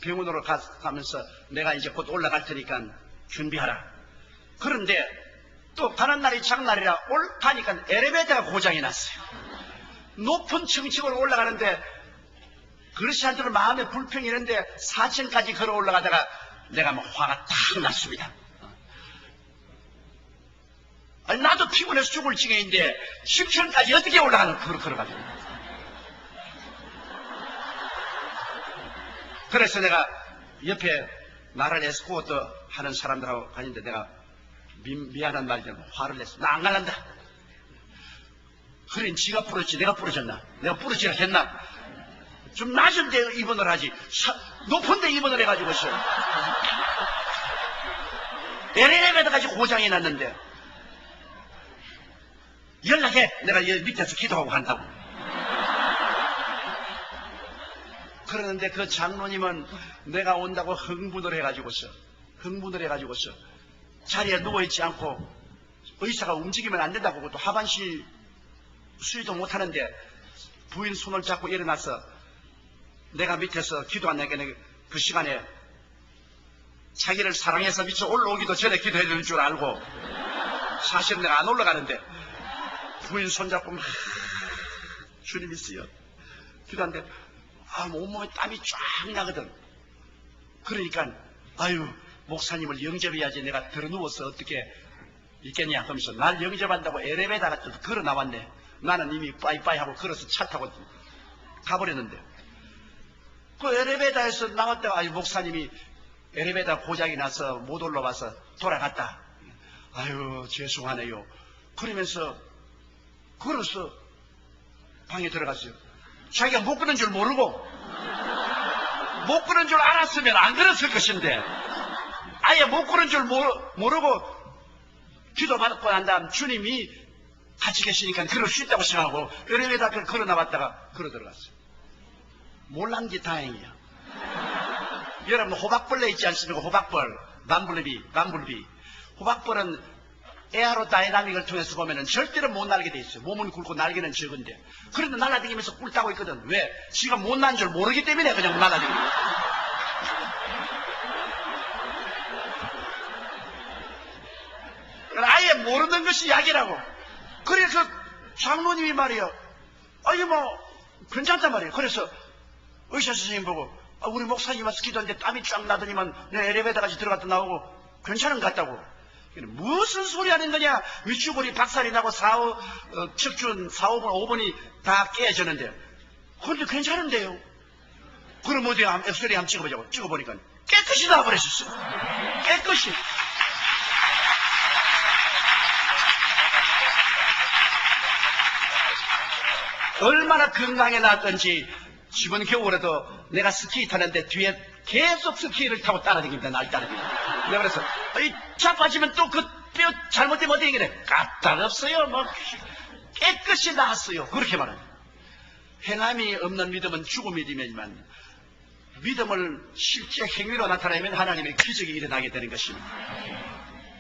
병원으로 가면서 내가 이제 곧 올라갈 테니까 준비하라. 그런데 또 가는 날이 장날이라 가니까 엘리베이터가 고장이 났어요. 높은 층층으로 올라가는데 그리스도인들은 마음에 불평이 있는데 4층까지 걸어 올라가다가 내가 막 화가 탁 났습니다. 아니 나도 피곤해서 죽을 지경인데 10층까지 어떻게 올라가는 걸어가지고 그래서 내가 옆에 나를 에스코트 하는 사람들하고 가는데 내가 미안한 말이 되면 화를 냈어. 나 안 갈란다. 그래, 지가 부러졌지. 내가 부러졌나? 내가 부러지라 했나? 좀 낮은 데 입원을 하지. 높은 데 입원을 해가지고 있어. 엘리베이터까지 고장이 났는데. 연락해. 내가 여기 밑에서 기도하고 간다고. 그러는데 그 장로님은 내가 온다고 흥분을 해가지고서 자리에 누워있지 않고 의사가 움직이면 안 된다고 또 하반신 수리도 못하는데 부인 손을 잡고 일어나서 내가 밑에서 기도한다니까 그 시간에 자기를 사랑해서 미쳐 올라오기도 전에 기도해야 될 줄 알고 사실은 내가 안 올라가는데 부인 손잡고 막 주님 있어요 기도하는데 온몸에 땀이 쫙 나거든. 그러니까 아유 목사님을 영접해야지 내가 들어누워서 어떻게 있겠냐 하면서 날 영접한다고 엘리베이터가 걸어 나왔네. 나는 이미 빠이빠이 하고 걸어서 차 타고 가버렸는데 그 엘리베이터에서 나왔다가 아유 목사님이 엘리베이터 고장이 나서 못 올라와서 돌아갔다. 아유 죄송하네요. 그러면서 걸어서 방에 들어갔어요. 자기가 못 그런 줄 모르고 못 그런 줄 알았으면 안 그랬을 것인데 아예 못 그런 줄 모르고 기도받고 난 다음 주님이 같이 계시니까 그럴 수 있다고 생각하고 엘리베이터를 걸어 나왔다가 걸어 들어갔어요. 몰란 게 다행이야. 여러분 호박벌레 있지 않습니까? 호박벌, 밤블비. 호박벌은 에어로다이나믹을 통해서 보면은 절대로 못 날게 돼 있어요. 몸은 굵고 날개는 적은데. 그런데 날아다니면서 꿀 따고 있거든. 왜? 지가 못 난 줄 모르기 때문에 그냥 날아다니는 거야. 아예 모르는 것이 약이라고. 그래 그 장로님이 말이요. 아니 뭐 괜찮단 말이에요. 그래서 의사 선생님 보고 우리 목사님 와서 기도하는데 땀이 쫙 나더니만 내 엘리베이터까지 들어갔다 나오고 괜찮은 것 같다고. 무슨 소리 하는 거냐? 위축골이 박살이 나고 척춘 4, 5번, 5번이 다 깨졌는데. 그런데 괜찮은데요? 그럼 어디 엑스레이 한번 찍어보자고. 찍어보니까 깨끗이 나와버렸었어. 깨끗이. 얼마나 건강해 놨던지 이번 겨울에도 내가 스키 타는데 뒤에 계속 스키를 타고 따라다닙니다. 날 따라다닙니다. 내가 그래서 자빠지면 또 그 뼈 잘못되면 어떻게 그래? 까딱없어요. 뭐 깨끗이 나았어요. 그렇게 말합니다. 행함이 없는 믿음은 죽은 믿음이지만 믿음을 실제 행위로 나타내면 하나님의 기적이 일어나게 되는 것입니다.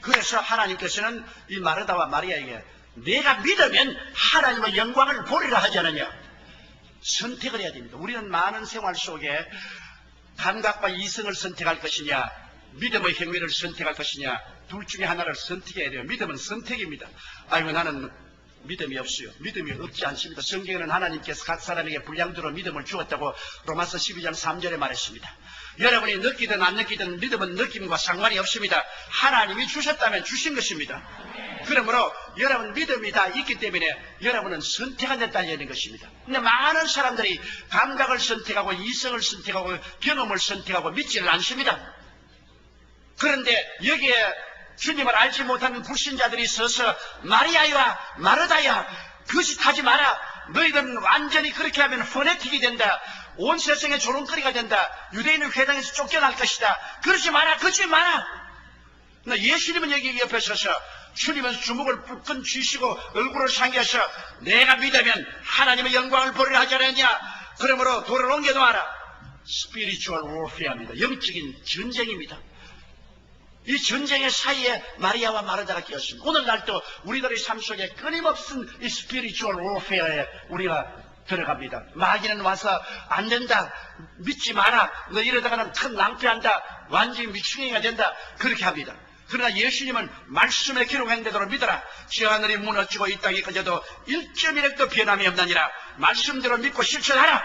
그래서 하나님께서는 이 마르다와 마리아에게 내가 믿으면 하나님의 영광을 보리라 하지 않느냐. 선택을 해야 됩니다. 우리는 많은 생활 속에 감각과 이성을 선택할 것이냐 믿음의 행위를 선택할 것이냐 둘 중에 하나를 선택해야 돼요. 믿음은 선택입니다. 아이고 나는 믿음이 없어요. 믿음이 없지 않습니다. 성경에는 하나님께서 각 사람에게 분량대로 믿음을 주었다고 로마서 12장 3절에 말했습니다. 여러분이 느끼든 안 느끼든 믿음은 느낌과 상관이 없습니다. 하나님이 주셨다면 주신 것입니다. 그러므로 여러분 믿음이 다 있기 때문에 여러분은 선택한 데 달려있는 것입니다. 근데 많은 사람들이 감각을 선택하고 이성을 선택하고 경험을 선택하고 믿지를 않습니다. 그런데 여기에 주님을 알지 못하는 불신자들이 서서 마리아와 마르다야 거짓하지 마라. 너희들은 완전히 그렇게 하면 퍼네틱이 된다. 온 세상에 조롱거리가 된다. 유대인은 회당에서 쫓겨날 것이다. 그러지 마라. 그러지 마라. 예수님은 여기 옆에 서서 주님은 주먹을 불끈 쥐시고 얼굴을 상기하셔 내가 믿으면 하나님의 영광을 보리라 하지 않았냐. 그러므로 돌을 옮겨놓아라. 스피리추얼 워페어입니다. 영적인 전쟁입니다. 이 전쟁의 사이에 마리아와 마르다가 끼었습니다. 오늘날도 우리들의 삶 속에 끊임없는 이 스피리추얼 워페어에 우리가 들어갑니다. 마귀는 와서 안 된다. 믿지 마라. 너 이러다가는 큰 낭패한다. 완전히 미충이가 된다. 그렇게 합니다. 그러나 예수님은 말씀에 기록한 대로 믿어라. 저 하늘이 무너지고 이 땅이 꺼져도 1.1핵도 변함이 없나니라. 말씀대로 믿고 실천하라.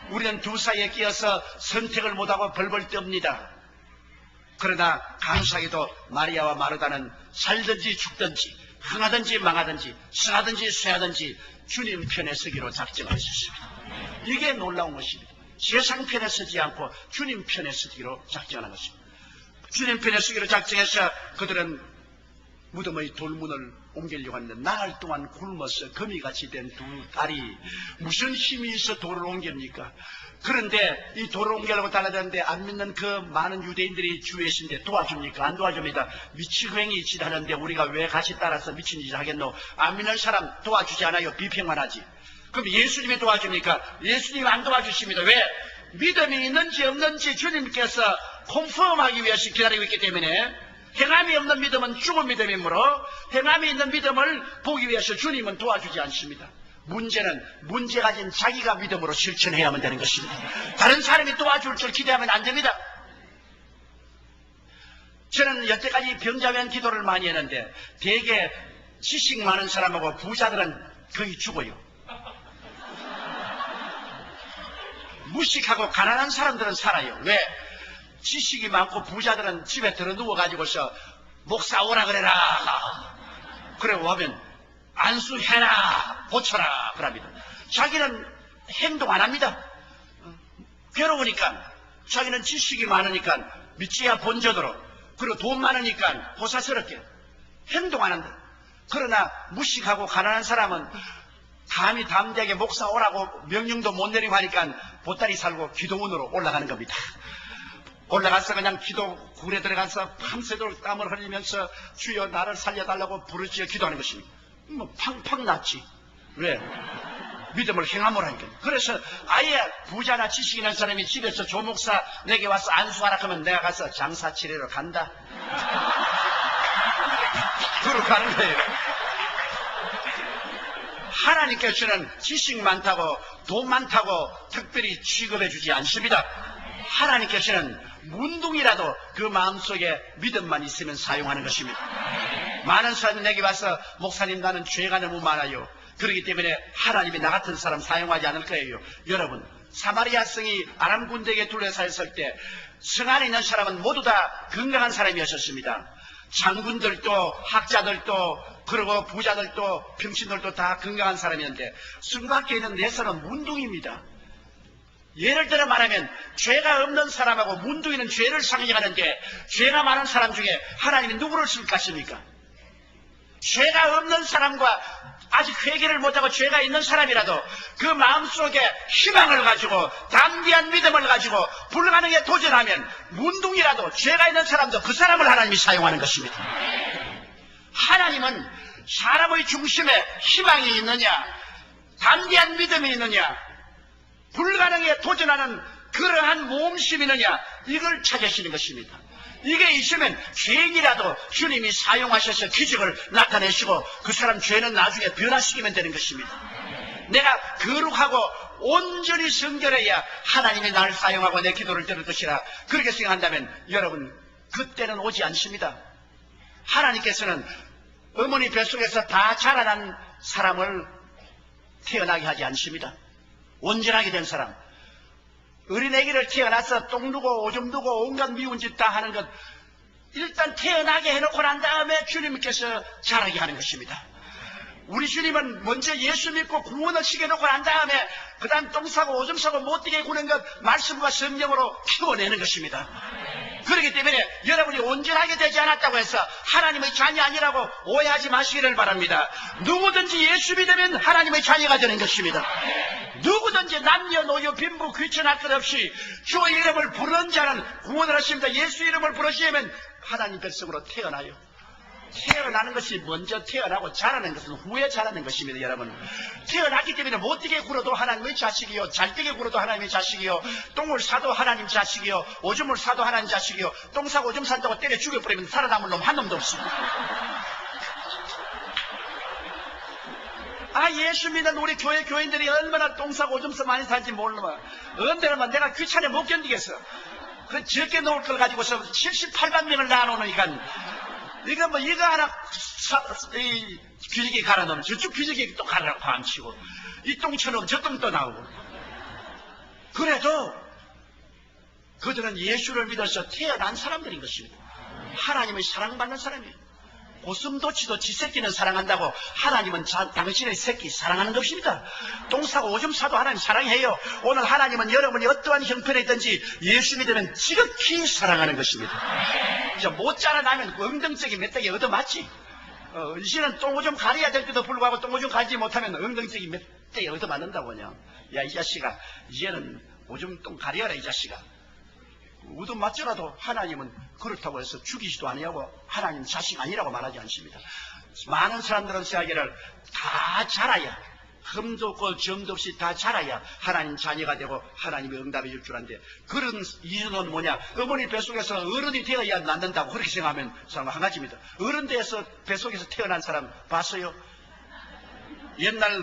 우리는 두 사이에 끼어서 선택을 못하고 벌벌 떱니다. 그러나 감사하게도 마리아와 마르다는 살든지 죽든지 흥하든지 망하든지 승하든지 쇠하든지 주님 편에 서기로 작정하셨습니다. 이게 놀라운 것입니다. 세상 편에 서지 않고 주님 편에 서기로 작정하는 것입니다. 주님 편에 서기로 작정해서 그들은 무덤의 돌문을 옮기려고 하는데 나흘 동안 굶어서 거미같이 된 두 다리, 무슨 힘이 있어 돌을 옮깁니까? 그런데 이 돌을 옮기려고 달라졌는데 안 믿는 그 많은 유대인들이 주위에 있는데 도와줍니까? 안 도와줍니다. 미치광이 짓 하는데 우리가 왜 같이 따라서 미친 짓을 하겠노? 안 믿는 사람 도와주지 않아요. 비평만 하지. 그럼 예수님이 도와줍니까? 예수님이 안 도와주십니다. 왜? 믿음이 있는지 없는지 주님께서 컨펌하기 위해서 기다리고 있기 때문에, 행함이 없는 믿음은 죽은 믿음이므로 행함이 있는 믿음을 보기 위해서 주님은 도와주지 않습니다. 문제는 문제 가진 자기가 믿음으로 실천해야만 되는 것입니다. 다른 사람이 도와줄 줄 기대하면 안 됩니다. 저는 여태까지 병자면 기도를 많이 했는데 대개 지식 많은 사람하고 부자들은 거의 죽어요. 무식하고 가난한 사람들은 살아요. 왜? 지식이 많고 부자들은 집에 들어 누워가지고서 목사 오라 그래라 그러고 하면 안수해라 고쳐라 그럽니다. 자기는 행동 안 합니다. 괴로우니까, 자기는 지식이 많으니까 믿지야 본전으로, 그리고 돈 많으니까 호사스럽게 행동 안 한다. 그러나 무식하고 가난한 사람은 감히 담대하게 목사 오라고 명령도 못 내리고 하니까 보따리 살고 기도원으로 올라가는 겁니다. 올라가서 그냥 기도굴에 들어가서 밤새도록 땀을 흘리면서 주여 나를 살려달라고 부르짖어 기도하는 것입니다. 뭐 팡팡 났지. 왜? 믿음을 행함으로 하니까. 그래서 아예 부자나 지식 있는 사람이 집에서 조목사 내게 와서 안수하라 하면 내가 가서 장사 치레로 간다. 그러고 가는 거예요. 하나님께서는 지식 많다고 돈 많다고 특별히 취급해 주지 않습니다. 하나님께서는 문둥이라도 그 마음속에 믿음만 있으면 사용하는 것입니다. 많은 사람이 내게 와서 목사님 나는 죄가 너무 많아요. 그렇기 때문에 하나님이 나 같은 사람 사용하지 않을 거예요. 여러분, 사마리아 성이 아람 군대에게 둘러싸여 있을 때 성 안에 있는 사람은 모두 다 건강한 사람이었습니다. 장군들도 학자들도 그리고 부자들도 병신들도 다 건강한 사람이었는데 성 밖에 있는 네 사람은 문둥이입니다. 예를 들어 말하면 죄가 없는 사람하고 문둥이는 죄를 상징하는데 죄가 많은 사람 중에 하나님이 누구를 쓸 것입니까? 죄가 없는 사람과 아직 회개를 못하고 죄가 있는 사람이라도 그 마음속에 희망을 가지고 담대한 믿음을 가지고 불가능에 도전하면 문둥이라도 죄가 있는 사람도 그 사람을 하나님이 사용하는 것입니다. 하나님은 사람의 중심에 희망이 있느냐, 담대한 믿음이 있느냐, 불가능에 도전하는 그러한 모험심이 있느냐, 이걸 찾으시는 것입니다. 이게 있으면 죄인이라도 주님이 사용하셔서 기적을 나타내시고 그 사람 죄는 나중에 변화시키면 되는 것입니다. 내가 거룩하고 온전히 성결해야 하나님이 나를 사용하고 내 기도를 들을 것이라 그렇게 생각한다면 여러분 그때는 오지 않습니다. 하나님께서는 어머니 뱃속에서 다 자라난 사람을 태어나게 하지 않습니다. 온전하게 된 사람, 어린애기를 태어나서 똥 누고 오줌 누고 온갖 미운 짓 다 하는 것 일단 태어나게 해놓고 난 다음에 주님께서 자라게 하는 것입니다. 우리 주님은 먼저 예수 믿고 구원을 시켜놓고 난 다음에 그 다음 똥 싸고 오줌 싸고 못되게 구는 것 말씀과 성령으로 키워내는 것입니다. 그렇기 때문에 여러분이 온전하게 되지 않았다고 해서 하나님의 자녀 아니라고 오해하지 마시기를 바랍니다. 누구든지 예수 믿으면 하나님의 자녀가 되는 것입니다. 누구든지 남녀노소 빈부 귀천할 것 없이 주의 이름을 부르는 자는 구원을 하십니다. 예수 이름을 부르시면 하나님 백성으로 태어나요. 태어나는 것이 먼저 태어나고 자라는 것은 후에 자라는 것입니다. 여러분, 태어났기 때문에 못되게 굴어도 하나님의 자식이요, 잘되게 굴어도 하나님의 자식이요, 똥을 사도 하나님 자식이요, 오줌을 사도 하나님 자식이요, 똥 사고 오줌 산다고 때려 죽여버리면 살아남을 놈 한 놈도 없습니다. 예수 믿는 우리 교회 교인들이 얼마나 똥 싸고 오줌 싸 많이 살지 모르면 언제나 내가 귀찮아 못 견디겠어. 그 적게 놓을 걸 가지고서 78만 명을 낳아놓으니까 이거 뭐 이거 하나 귀지기 갈아 넣으면 저쪽 귀지기 또 갈아 감치고 이 똥처럼 저 똥도 나오고. 그래도 그들은 예수를 믿어서 태어난 사람들인 것입니다. 하나님의 사랑받는 사람이에요. 고슴도치도 지 새끼는 사랑한다고 하나님은 당신의 새끼 사랑하는 것입니다. 똥 싸고 오줌 싸도 하나님 사랑해요. 오늘 하나님은 여러분이 어떠한 형편에 있든지 예수 믿으면 지극히 사랑하는 것입니다. 못 자라나면 엉덩짝이 몇 대기 얻어맞지. 이제는 똥오줌 가려야 될 때도 불구하고 똥오줌 가리지 못하면 엉덩짝이 몇 대기 얻어맞는다고 그냥. 야, 이 자식아, 이제는 오줌 똥 가려라 이 자식아. 얻어맞더라도 하나님은 그렇다고 해서 죽이지도 아니하고 하나님 자식 아니라고 말하지 않습니다. 많은 사람들은 생각하기를 다 자라야, 흠도 없고 점도 없이 다 자라야 하나님 자녀가 되고 하나님의 응답이 줄 줄 아는데, 그런 이유는 뭐냐? 어머니 뱃속에서 어른이 되어야 낳는다고 그렇게 생각하면 사람 한 가지입니다. 어른 돼서 뱃속에서 태어난 사람 봤어요? 옛날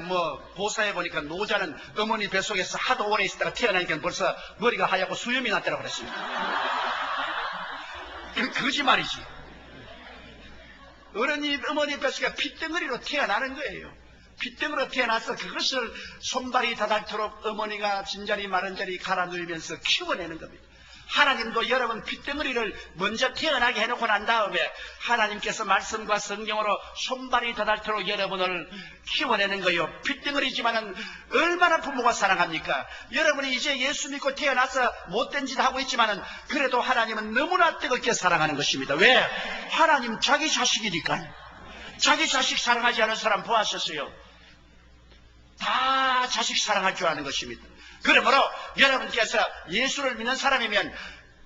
보사해 보니까 노자는 어머니 뱃속에서 하도 오래 있다가 태어나니까 벌써 머리가 하얗고 수염이 났다고 그랬습니다. 그 거짓말이지. 어머니 뱃속에 핏덩어리로 태어나는 거예요. 핏덩어리로 태어나서 그것을 손발이 닿도록 어머니가 진자리 마른자리 갈아 누이면서 키워내는 겁니다. 하나님도 여러분 핏덩어리를 먼저 태어나게 해놓고 난 다음에 하나님께서 말씀과 성경으로 손발이 닿도록 여러분을 키워내는 거예요. 핏덩어리지만은 얼마나 부모가 사랑합니까? 여러분이 이제 예수 믿고 태어나서 못된 짓 하고 있지만은 그래도 하나님은 너무나 뜨겁게 사랑하는 것입니다. 왜? 하나님 자기 자식이니까. 자기 자식 사랑하지 않은 사람 보았었어요. 다 자식 사랑할 줄 아는 것입니다. 그러므로 여러분께서 예수를 믿는 사람이면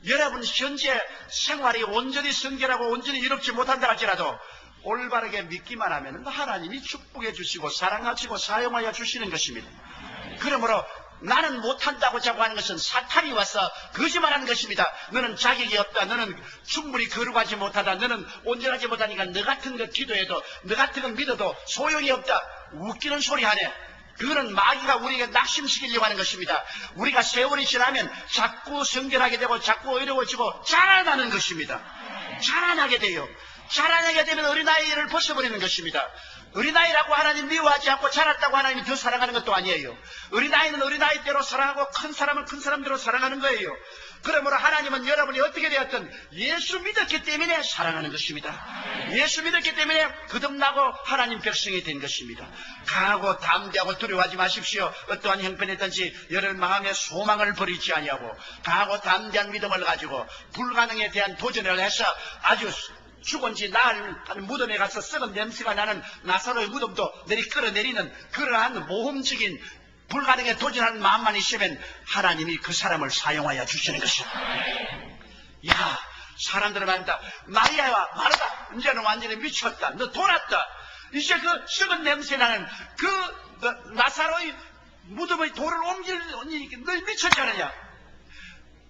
여러분 현재 생활이 온전히 성결하고 온전히 이롭지 못한다 할지라도 올바르게 믿기만 하면 하나님이 축복해 주시고 사랑하시고 사용하여 주시는 것입니다. 그러므로 나는 못한다고 자꾸 하는 것은 사탄이 와서 거짓말하는 것입니다. 너는 자격이 없다. 너는 충분히 거룩하지 못하다. 너는 온전하지 못하니까 너 같은 것 기도해도 너 같은 것 믿어도 소용이 없다. 웃기는 소리 하네. 그거는 마귀가 우리에게 낙심시키려고 하는 것입니다. 우리가 세월이 지나면 자꾸 성결하게 되고 자꾸 어려워지고 자라나는 것입니다. 자라나게 돼요. 자라나게 되면 어린아이를 벗어버리는 것입니다. 어린아이라고 하나님 미워하지 않고 자랐다고 하나님이 더 사랑하는 것도 아니에요. 어린아이는 어린아이대로 사랑하고 큰 사람은 큰 사람대로 사랑하는 거예요. 그러므로 하나님은 여러분이 어떻게 되었든 예수 믿었기 때문에 사랑하는 것입니다. 예수 믿었기 때문에 거듭나고 하나님 백성이 된 것입니다. 강하고 담대하고 두려워하지 마십시오. 어떠한 형편이든지 여러분 마음의 소망을 버리지 아니하고 강하고 담대한 믿음을 가지고 불가능에 대한 도전을 해서 아주 죽은 지 나흘 무덤에 가서 썩은 냄새가 나는 나사로의 무덤도 끌어내리는 그러한 모험적인 불가능에 도전하는 마음만 있으면 하나님이 그 사람을 사용하여 주시는 것입니다. 야, 사람들은 말한다. 마리아와 마르다, 이제는 완전히 미쳤다. 너 돌았다. 이제 그 썩은 냄새 나는 그 나사로의 무덤의 돌을 옮기니 너 미쳤지 않느냐.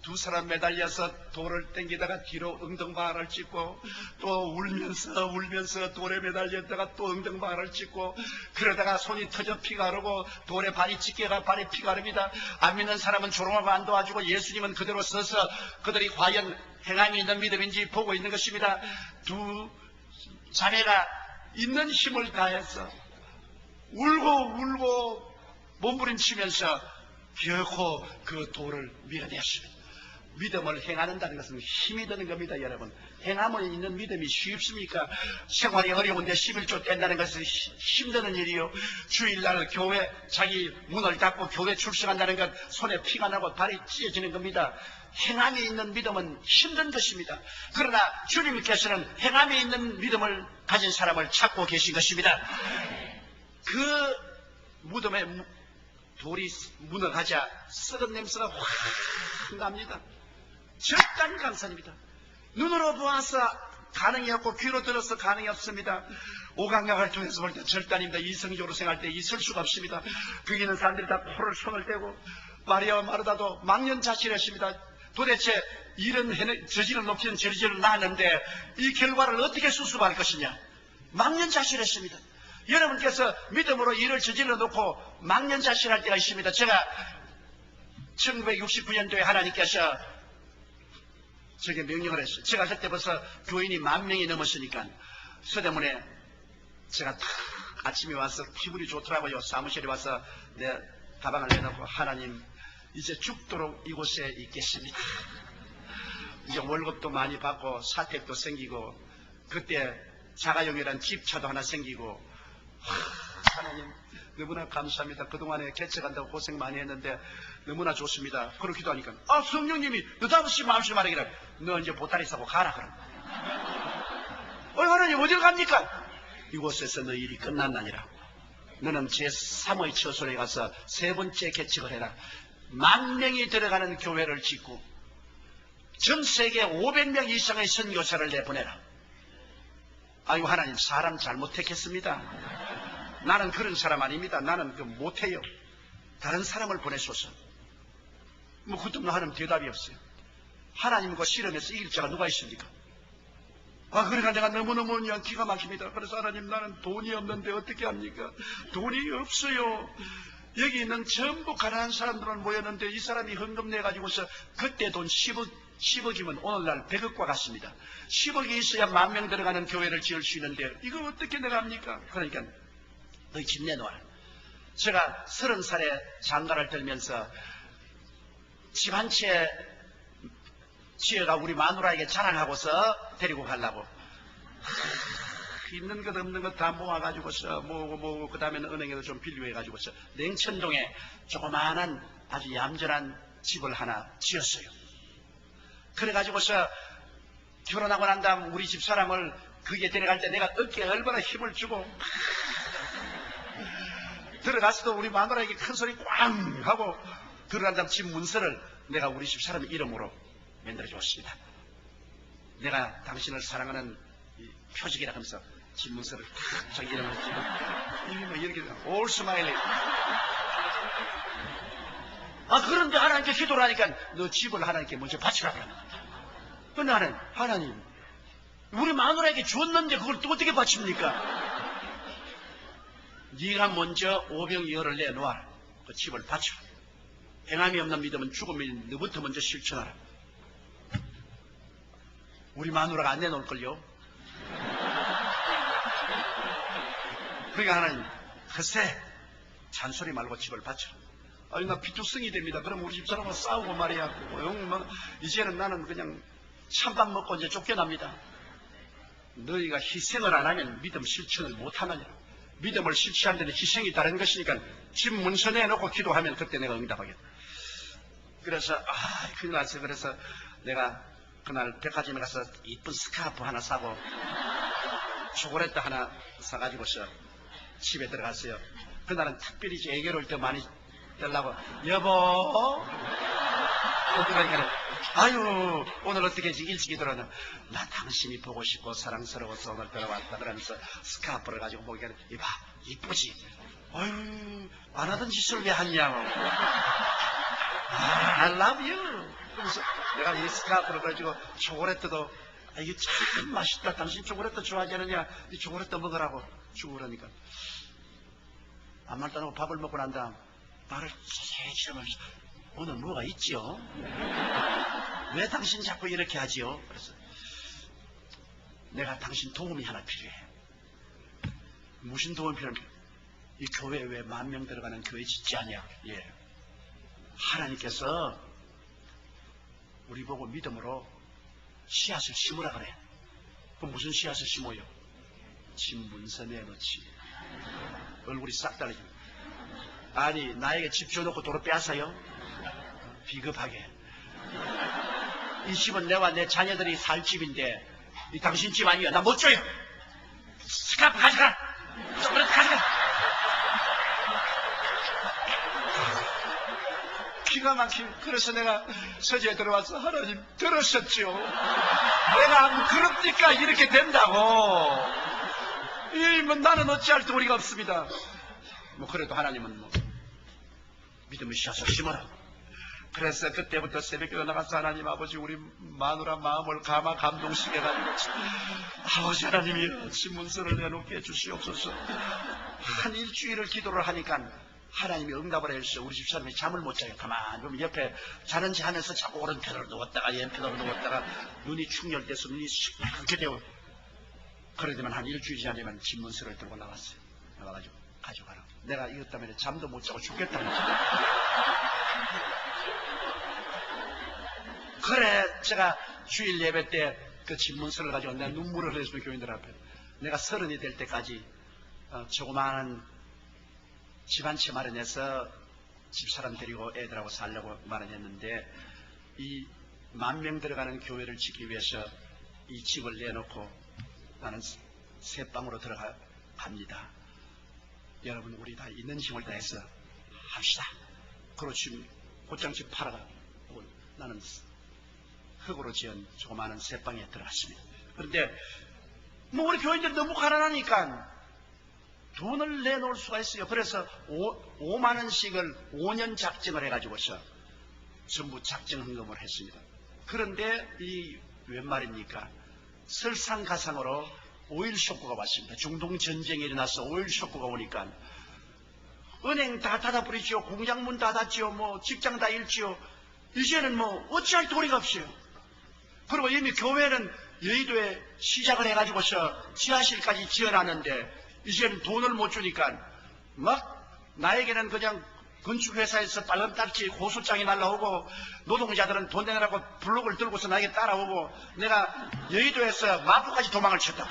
두 사람 매달려서 돌을 땡기다가 뒤로 엉덩방아를 찍고 또 울면서 돌에 매달렸다가 또 엉덩방아를 찍고 그러다가 손이 터져 피가 흐르고 돌에 발이 찢겨가 발에 피가 흐릅니다. 안 믿는 사람은 조롱하고 안 도와주고 예수님은 그대로 서서 그들이 과연 행함이 있는 믿음인지 보고 있는 것입니다. 두 자매가 있는 힘을 다해서 울고 몸부림치면서 결코 그 돌을 밀어냈습니다. 믿음을 행하는다는 것은 힘이 드는 겁니다. 여러분, 행함을 있는 믿음이 쉽습니까? 생활이 어려운데 11조 뗀다는 것은 힘드는 일이요. 주일날 교회 자기 문을 닫고 교회 출석한다는 것 손에 피가 나고 발이 찢어지는 겁니다. 행함이 있는 믿음은 힘든 것입니다. 그러나 주님께서는 행함이 있는 믿음을 가진 사람을 찾고 계신 것입니다. 그 무덤에 돌이 무너가자 썩은 냄새가 확 납니다. 절단 강산입니다. 눈으로 보아서 가능이 없고 귀로 들어서 가능이 없습니다. 오강약을 통해서 볼 때 절단입니다. 이성적으로 생각할 때 있을 수가 없습니다. 거기 있는 사람들이 다 코를 손을 떼고 마리아와 마르다도 망연자실했습니다. 도대체 이런 저지를 높이는 저지를 낳았는데 이 결과를 어떻게 수습할 것이냐. 망연자실했습니다. 여러분께서 믿음으로 일을 저질러 놓고 망연자실할 때가 있습니다. 제가 1969년도에 하나님께서 저게 명령을 했어요. 제가 그때 벌써 교인이 10,000명이 넘었으니까 서대문에 제가 딱 아침에 와서 기분이 좋더라고요. 사무실에 와서 내 가방을 내놓고 하나님 이제 죽도록 이곳에 있겠습니다. 이제 월급도 많이 받고 사택도 생기고 그때 자가용이란 집차도 하나 생기고, 하나님 너무나 감사합니다. 그동안에 개척한다고 고생 많이 했는데 너무나 좋습니다. 그렇기도 하니까 성령님이 느닷없이 마음씨 말하기를 너 이제 보따리 싸고 가라 그럼. 하나님 어딜 갑니까? 이곳에서 너 일이 끝났나니라. 너는 제3의 처소에 가서 세 번째 개척을 해라. 10,000명이 들어가는 교회를 짓고 전 세계 500명 이상의 선교사를 내보내라. 아이고 하나님 사람 잘못 택했습니다. 나는 그런 사람 아닙니다. 나는 못해요. 다른 사람을 보내소서. 그것도 하나님 대답이 없어요. 하나님과 실험에서 이길 자가 누가 있습니까? 그러니까 내가 너무너무 그냥 기가 막힙니다. 그래서 하나님 나는 돈이 없는데 어떻게 합니까? 돈이 없어요. 여기 있는 전부 가난한 사람들은 모였는데 이 사람이 헌금 내가지고서 그때 돈 10억이면 오늘날 100억과 같습니다. 10억이 있어야 10,000명 들어가는 교회를 지을 수 있는데 이거 어떻게 내가 합니까? 그러니까 너희 집 내놓아라. 제가 30살에 장가를 들면서 집 한 채 지어가 우리 마누라에게 자랑하고서 데리고 가려고 있는 것 없는 것 다 모아가지고서 모으고 그 다음에는 은행에도 좀 빌려해가지고서 냉천동에 조그마한 아주 얌전한 집을 하나 지었어요. 그래가지고서 결혼하고 난 다음 우리 집 사람을 거기에 데려갈 때 내가 어깨에 얼마나 힘을 주고 들어가서도 우리 마누라에게 큰 소리 꽝 하고 들어간 다음 집 문서를 내가 우리 집 사람 이름으로 만들어줬습니다. 내가 당신을 사랑하는 표직이라 하면서 집 문서를 탁 자기 이름으로 찍고 이렇게 올 스마일리. 그런데 하나님께 기도를 하니까 너 집을 하나님께 먼저 바치라 그럽니다. 근데 하나님 우리 마누라에게 줬는데 그걸 또 어떻게 바칩니까? 네가 먼저 오병이어를 내놓아라. 그 집을 바쳐. 행함이 없는 믿음은 죽음이 너부터 먼저 실천하라. 우리 마누라가 안 내놓을걸요? 그러니까 하나님 글쎄 잔소리 말고 집을 바쳐. 나 비투성이 됩니다. 그럼 우리 집사람하고 싸우고 말이야. 이제는 나는 그냥 찬밥 먹고 이제 쫓겨납니다. 너희가 희생을 안 하면 믿음 실천을 못하느냐. 믿음을 실천하는 데는 희생이 다른 것이니까 집 문서 내놓고 기도하면 그때 내가 응답하겠다. 그래서 큰일 났어요. 그래서 내가 그날 백화점에 가서 이쁜 스카프 하나 사고 초콜릿도 하나 사가지고서 집에 들어갔어요. 그날은 특별히 애교를 더 많이 떨라고 여보 그러니까 아유 오늘 어떻게 일찍이 들어왔나. 나 당신이 보고 싶고 사랑스러워서 오늘 들어왔다 그러면서 스카프를 가지고 보니까 이봐 이쁘지. 아유 안 하던 짓을 왜 하냐고. I love you. 그래서 내가 이 스카프를 가지고 초콜릿도 이게 참 맛있다. 당신 초콜릿도 좋아하지 않느냐. 이 초콜릿도 먹으라고 주고 그러니까 아무 말도 안 하고 밥을 먹고 난 다음 나를 자세히 치면서 오늘 뭐가 있지요? 왜 당신 자꾸 이렇게 하지요? 그래서 내가 당신 도움이 하나 필요해. 무슨 도움이 필요해? 이 교회에 왜 10,000명 들어가는 교회 짓지 않냐? 예. 하나님께서 우리 보고 믿음으로 씨앗을 심으라 그래. 그럼 무슨 씨앗을 심어요? 집 문서 내놓지. 얼굴이 싹 달리죠. 아니 나에게 집 줘놓고 도로 빼앗아요? 비겁하게. 이 집은 내와 내 자녀들이 살 집인데 이 당신 집 아니야. 나 못 줘요. 스카프 가져가. 초콜릿 가져가. 기가 막힌. 그래서 내가 서재에 들어와서 하나님 들으셨죠? 내가 안 그럽니까? 이렇게 된다고. 나는 어찌할 도리가 없습니다. 그래도 하나님은 믿음의 씨앗을 심어라. 그래서 그때부터 새벽기도 나가서 하나님 아버지 우리 마누라 마음을 감동시켜가지고 아버지 하나님이 집 문서를 내놓게 해주시옵소서. 한 일주일을 기도를 하니까 하나님이 응답을 해주셔서 우리 집사람이 잠을 못 자요. 가만히 보면 옆에 자는지 하면서 자꾸 오른편으로 누웠다가 왼편으로 누웠다가 눈이 충혈돼서 눈이 이렇게 되고 그러더만 한 일주일이 지나면 집 문서를 들고 나왔어요. 나와가지고 가져가라. 내가 이것 때문에 잠도 못 자고 죽겠다. 그래 제가 주일 예배 때 그 집 문서를 가지고 내가 눈물을 흘렸으면 교인들 앞에 내가 30이 될 때까지 조그마한 집 한 채 마련해서 집사람 데리고 애들하고 살려고 마련했는데 이 10,000명 들어가는 교회를 짓기 위해서 이 집을 내놓고 나는 새 방으로 들어갑니다. 여러분, 우리 다 있는 힘을 다해서 합시다. 그렇지, 곧장집 팔아가고 나는 흙으로 지은 조그마한 새 방에 들어갔습니다. 그런데 뭐 우리 교인들이 너무 가난하니까 돈을 내놓을 수가 있어요. 그래서 5만 원씩을 5년 작정을 해가지고서 전부 작정헌금을 했습니다. 그런데 이 웬 말입니까? 설상가상으로 오일 쇼크가 왔습니다. 중동 전쟁이 일어나서 오일 쇼크가 오니까 은행 다 닫아버리죠. 공장문 다 닫지요. 뭐 직장 다 잃지요. 이제는 뭐 어찌할 도리가 없어요. 그리고 이미 교회는 여의도에 시작을 해가지고서 지하실까지 지어놨는데 이제는 돈을 못 주니까 막 나에게는 그냥 건축회사에서 빨간 딱지 고소장이 날라오고 노동자들은 돈 내라고 블록을 들고서 나에게 따라오고 내가 여의도에서 마포까지 도망을 쳤다.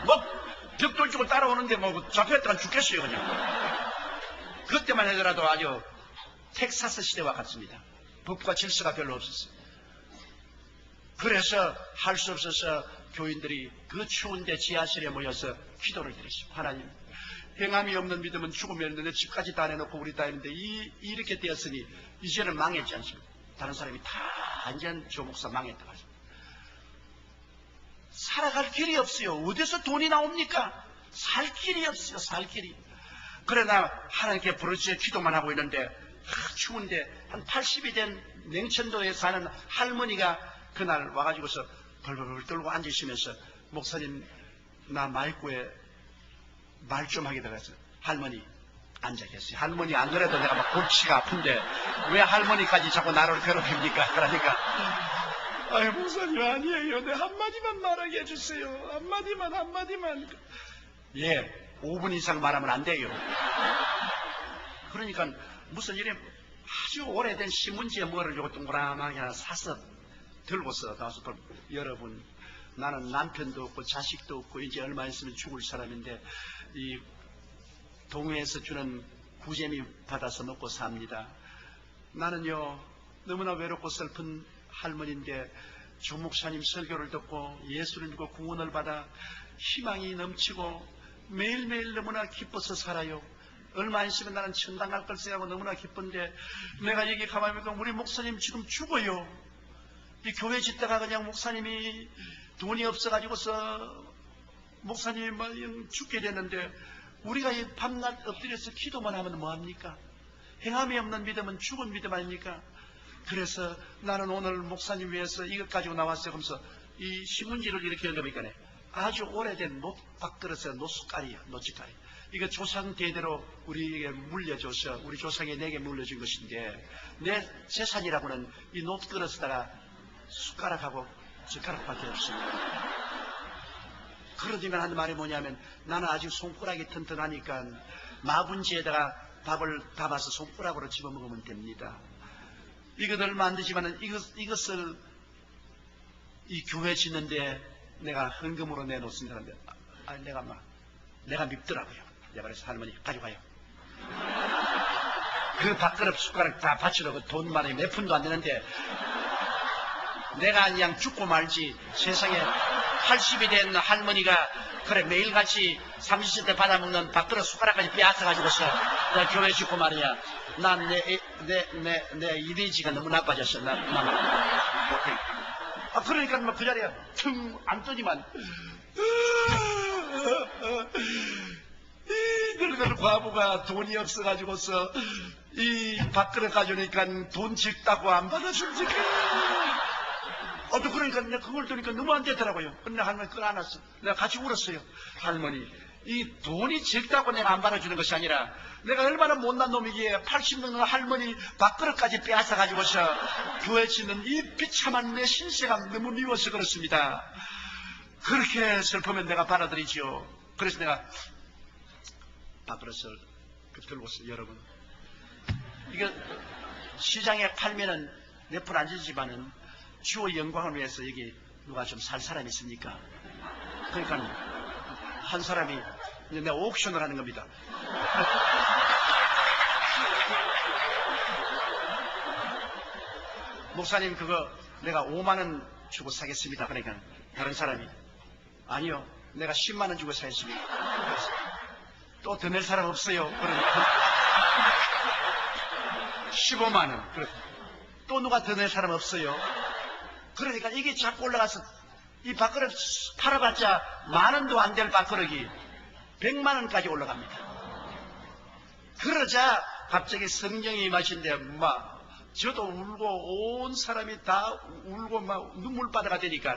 뭐 벽돌 주고 따라오는데 뭐 잡혔다가 죽겠어요 그냥. 그때만 해더라도 아주 텍사스 시대와 같습니다. 법과 질서가 별로 없었어요. 그래서 할 수 없어서 교인들이 그 추운데 지하실에 모여서 기도를 드렸어요. 하나님, 행함이 없는 믿음은 죽음이 없는데 집까지 다 내놓고 우리 다 했는데 이렇게 되었으니 이제는 망했지 않습니까? 다른 사람이 다 완전 조 목사 망했다고 하죠. 살아갈 길이 없어요. 어디서 돈이 나옵니까? 살 길이 없어요. 살 길이. 그러나 하나님께 부르짖어 기도만 하고 있는데 추운데 한 80이 된 냉천도에 사는 할머니가 그날 와가지고서 벌벌벌 떨고 앉으시면서 목사님 나 마이크에 말 좀 하게 돼가지고 할머니 앉아 계세요. 할머니 안 그래도 내가 막 골치가 아픈데 왜 할머니까지 자꾸 나를 괴롭힙니까? 그러니까 아유 목사님 아니에요. 내 한마디만 말하게 해주세요. 한마디만. 예, 5분 이상 말하면 안 돼요. 그러니까 무슨 일에 아주 오래된 신문지에 뭐를 요거 동그라하게 하나 사서 들고서 나와서 여러분 나는 남편도 없고 자식도 없고 이제 얼마 있으면 죽을 사람인데 이 동해에서 주는 구제미 받아서 먹고 삽니다. 나는요 너무나 외롭고 슬픈 할머니인데 조 목사님 설교를 듣고 예수를 믿고 구원을 받아 희망이 넘치고 매일매일 너무나 기뻐서 살아요. 얼마 있으면 나는 천당 갈 걸 생각하고 너무나 기쁜데 내가 여기 가만히 보니까 우리 목사님 지금 죽어요. 이 교회 짓다가 그냥 목사님이 돈이 없어가지고서 목사님이 죽게 됐는데 우리가 이 밤낮 엎드려서 기도만 하면 뭐합니까? 행함이 없는 믿음은 죽은 믿음 아닙니까? 그래서 나는 오늘 목사님 위해서 이것 가지고 나왔어요. 그러면서 이 신문지를 이렇게 읽어보니까 아주 오래된 노밥그릇의 노숟가리야, 노찌가리. 이거 조상 대대로 우리에게 물려줘서 우리 조상이 내게 물려준 것인데 내 재산이라고는 이 노그릇에다가 숟가락하고 젓가락밖에 없습니다. 그러니까 하는 말이 뭐냐면 나는 아직 손가락이 튼튼하니까 마분지에다가 밥을 담아서 손가락으로 집어먹으면 됩니다. 이것을 얼마 안 되지만은 이것을 이 교회 짓는데 내가 헌금으로 내놓습니다. 내가 밉더라고요. 내가 그래서 할머니 가져가요. 그 밥그릇 숟가락 다 바치러 돈 많이 몇 푼도 안 되는데 내가 그냥 죽고 말지 세상에 80이 된 할머니가 그래 매일같이 30대 받아먹는 밥그릇 숟가락까지 빼앗아가지고서 나 교회 짓고 말이야. 난 내 이미지가 너무 나빠졌어. 그러니까 막 그 자리에 퉁 앉더니만 이 늙은 과부가 돈이 없어가지고서 이 밥그릇 가져오니까 돈 적다고 안 받아준지. 그러니까 내가 그걸 들으니까 너무 안 되더라고요. 근데 할머니 그걸 안 왔어. 내가 같이 울었어요. 할머니, 이 돈이 적다고 내가 안 받아주는 것이 아니라 내가 얼마나 못난 놈이기에 80년 할머니 밥그릇까지 빼앗아가지고서 교회 짓는 이 비참한 내 신세가 너무 미워서 그렇습니다. 그렇게 슬프면 내가 받아들이죠. 그래서 내가 밥그릇을 들고서 여러분 이거 시장에 팔면은 몇 푼 안 주지만은 주의 영광을 위해서 여기 누가 좀 살 사람 있습니까? 그러니까 한 사람이 이제 내가 옥션을 하는 겁니다. 목사님 그거 내가 5만 원 주고 사겠습니다. 그러니까 다른 사람이 아니요 내가 10만 원 주고 사겠습니다. 또 더 낼 사람 없어요. 그러니까 15만 원. 그래. 또 누가 더 낼 사람 없어요. 그러니까 이게 자꾸 올라가서 이 밥그릇 팔아봤자 10,000원도 안 될 밥그릇이 100만 원까지 올라갑니다. 그러자 갑자기 성령이 임하신데 막 저도 울고 온 사람이 다 울고 막 눈물바다가 되니까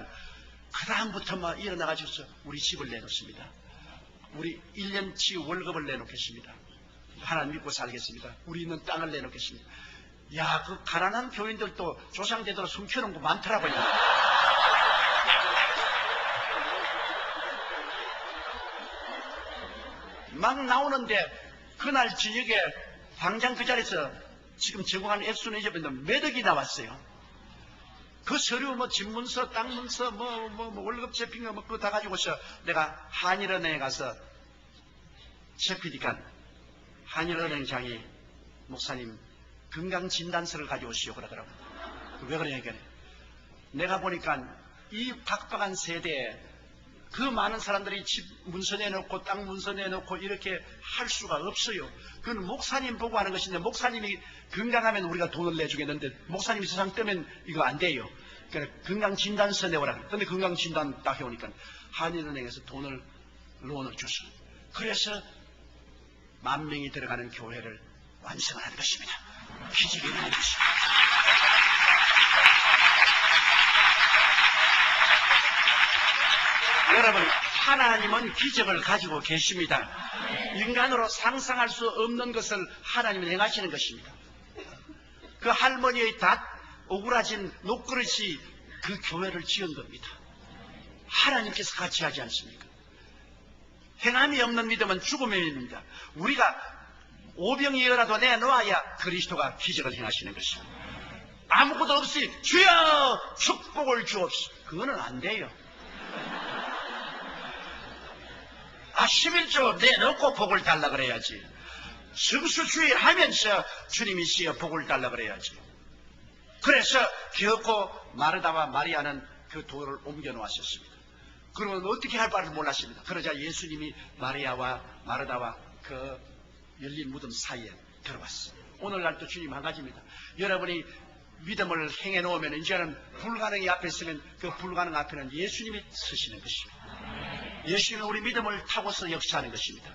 그 다음부터 막 일어나가지고 우리 집을 내놓습니다. 우리 1년치 월급을 내놓겠습니다. 하나님 믿고 살겠습니다. 우리 있는 땅을 내놓겠습니다. 야, 그 가난한 교인들도 조상대대로 숨겨놓은 거 많더라고요. 막 나오는데 그날 저녁에 당장 그 자리에서 지금 제공하는 액수는 잊어버렸는데 몇 억이 나왔어요. 그 서류 뭐 집문서, 땅문서, 월급 잡힌 거 뭐 그거 다 가지고서 내가 한일은행에 가서 잡히니까 한일은행장이 목사님 건강진단서를 가져오시오 그러더라고요. 왜 그러냐니까 내가 보니까 이 각박한 세대에 그 많은 사람들이 집 문서 내놓고 땅 문서 내놓고 이렇게 할 수가 없어요. 그건 목사님 보고 하는 것인데 목사님이 건강하면 우리가 돈을 내주겠는데 목사님이 세상 뜨면 이거 안 돼요. 그러니까 건강진단서 내오라. 그런데 건강진단 딱 해오니까 한일은행에서 론을 줬어. 그래서 10,000명이 들어가는 교회를 완성하는 것입니다. 기적이 일어나는 것입니다. 여러분, 하나님은 기적을 가지고 계십니다. 인간으로 상상할 수 없는 것을 하나님은 행하시는 것입니다. 그 할머니의 오그라진 녹그릇이 그 교회를 지은 겁니다. 하나님께서 같이 하지 않습니까? 행함이 없는 믿음은 죽음의 믿음입니다. 우리가 오병이어라도 내놓아야 그리스도가 기적을 행하시는 것입니다. 아무것도 없이 주여 축복을 주옵소서. 그거는 안 돼요. 11조 내놓고 복을 달라 그래야지. 성수주일 하면서 주님이시여 복을 달라 그래야지. 그래서 결코 마르다와 마리아는 그 돌을 옮겨 놓았었습니다. 그러면 어떻게 할 바를 몰랐습니다. 그러자 예수님이 마리아와 마르다와 그 열린 무덤 사이에 들어왔어요. 오늘날도 주님 한 가지입니다. 여러분이 믿음을 행해 놓으면 이제는 불가능이 앞에 있으면 그 불가능 앞에는 예수님이 서시는 것입니다. 예수님은 우리 믿음을 타고서 역사하는 것입니다.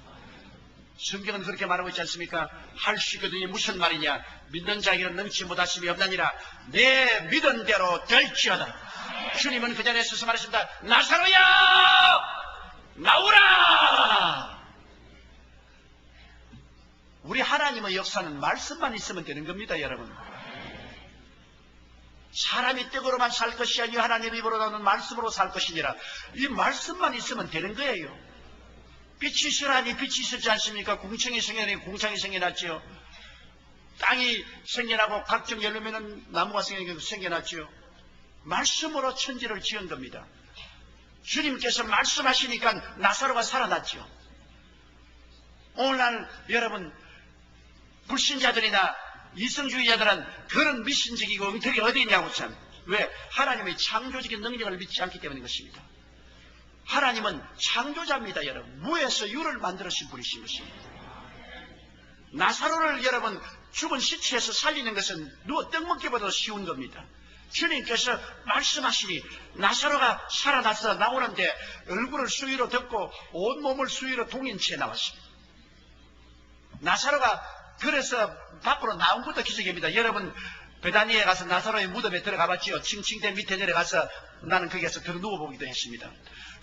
성경은 그렇게 말하고 있지 않습니까? 할 수 있거든요. 무슨 말이냐? 믿는 자에게는 능치 못하심이 없나니라. 내 믿은 대로 될지어다. 주님은 그 자리에 서서 말했습니다. 나사로야! 나오라! 우리 하나님의 역사는 말씀만 있으면 되는 겁니다, 여러분. 사람이 떡으로만 살 것이 아니요 하나님 입으로 나오는 말씀으로 살 것이니라. 이 말씀만 있으면 되는 거예요. 빛이 있으라니 빛이 있었지 않습니까? 궁창이 생겨나니 궁창이 생겨났지요. 땅이 생겨나고 각종 열매는 나무가 생겨났지요. 말씀으로 천지를 지은 겁니다. 주님께서 말씀하시니까 나사로가 살아났죠. 오늘날 여러분 불신자들이나 이성주의자들은 그런 미신적이고 엉터리가 어디 있냐고 참. 왜? 하나님의 창조적인 능력을 믿지 않기 때문인 것입니다. 하나님은 창조자입니다, 여러분. 무에서 유를 만들으신 분이신 것입니다. 나사로를 여러분 죽은 시체에서 살리는 것은 누워 떡 먹기보다 쉬운 겁니다. 주님께서 말씀하시니 나사로가 살아나서 나오는데 얼굴을 수위로 덮고 온몸을 수위로 동인 채 나왔습니다. 나사로가 그래서 밖으로 나온 것도 기적입니다. 여러분 베다니에 가서 나사로의 무덤에 들어가 봤지요. 칭칭대 밑에 내려가서 나는 거기에서 들어 누워보기도 했습니다.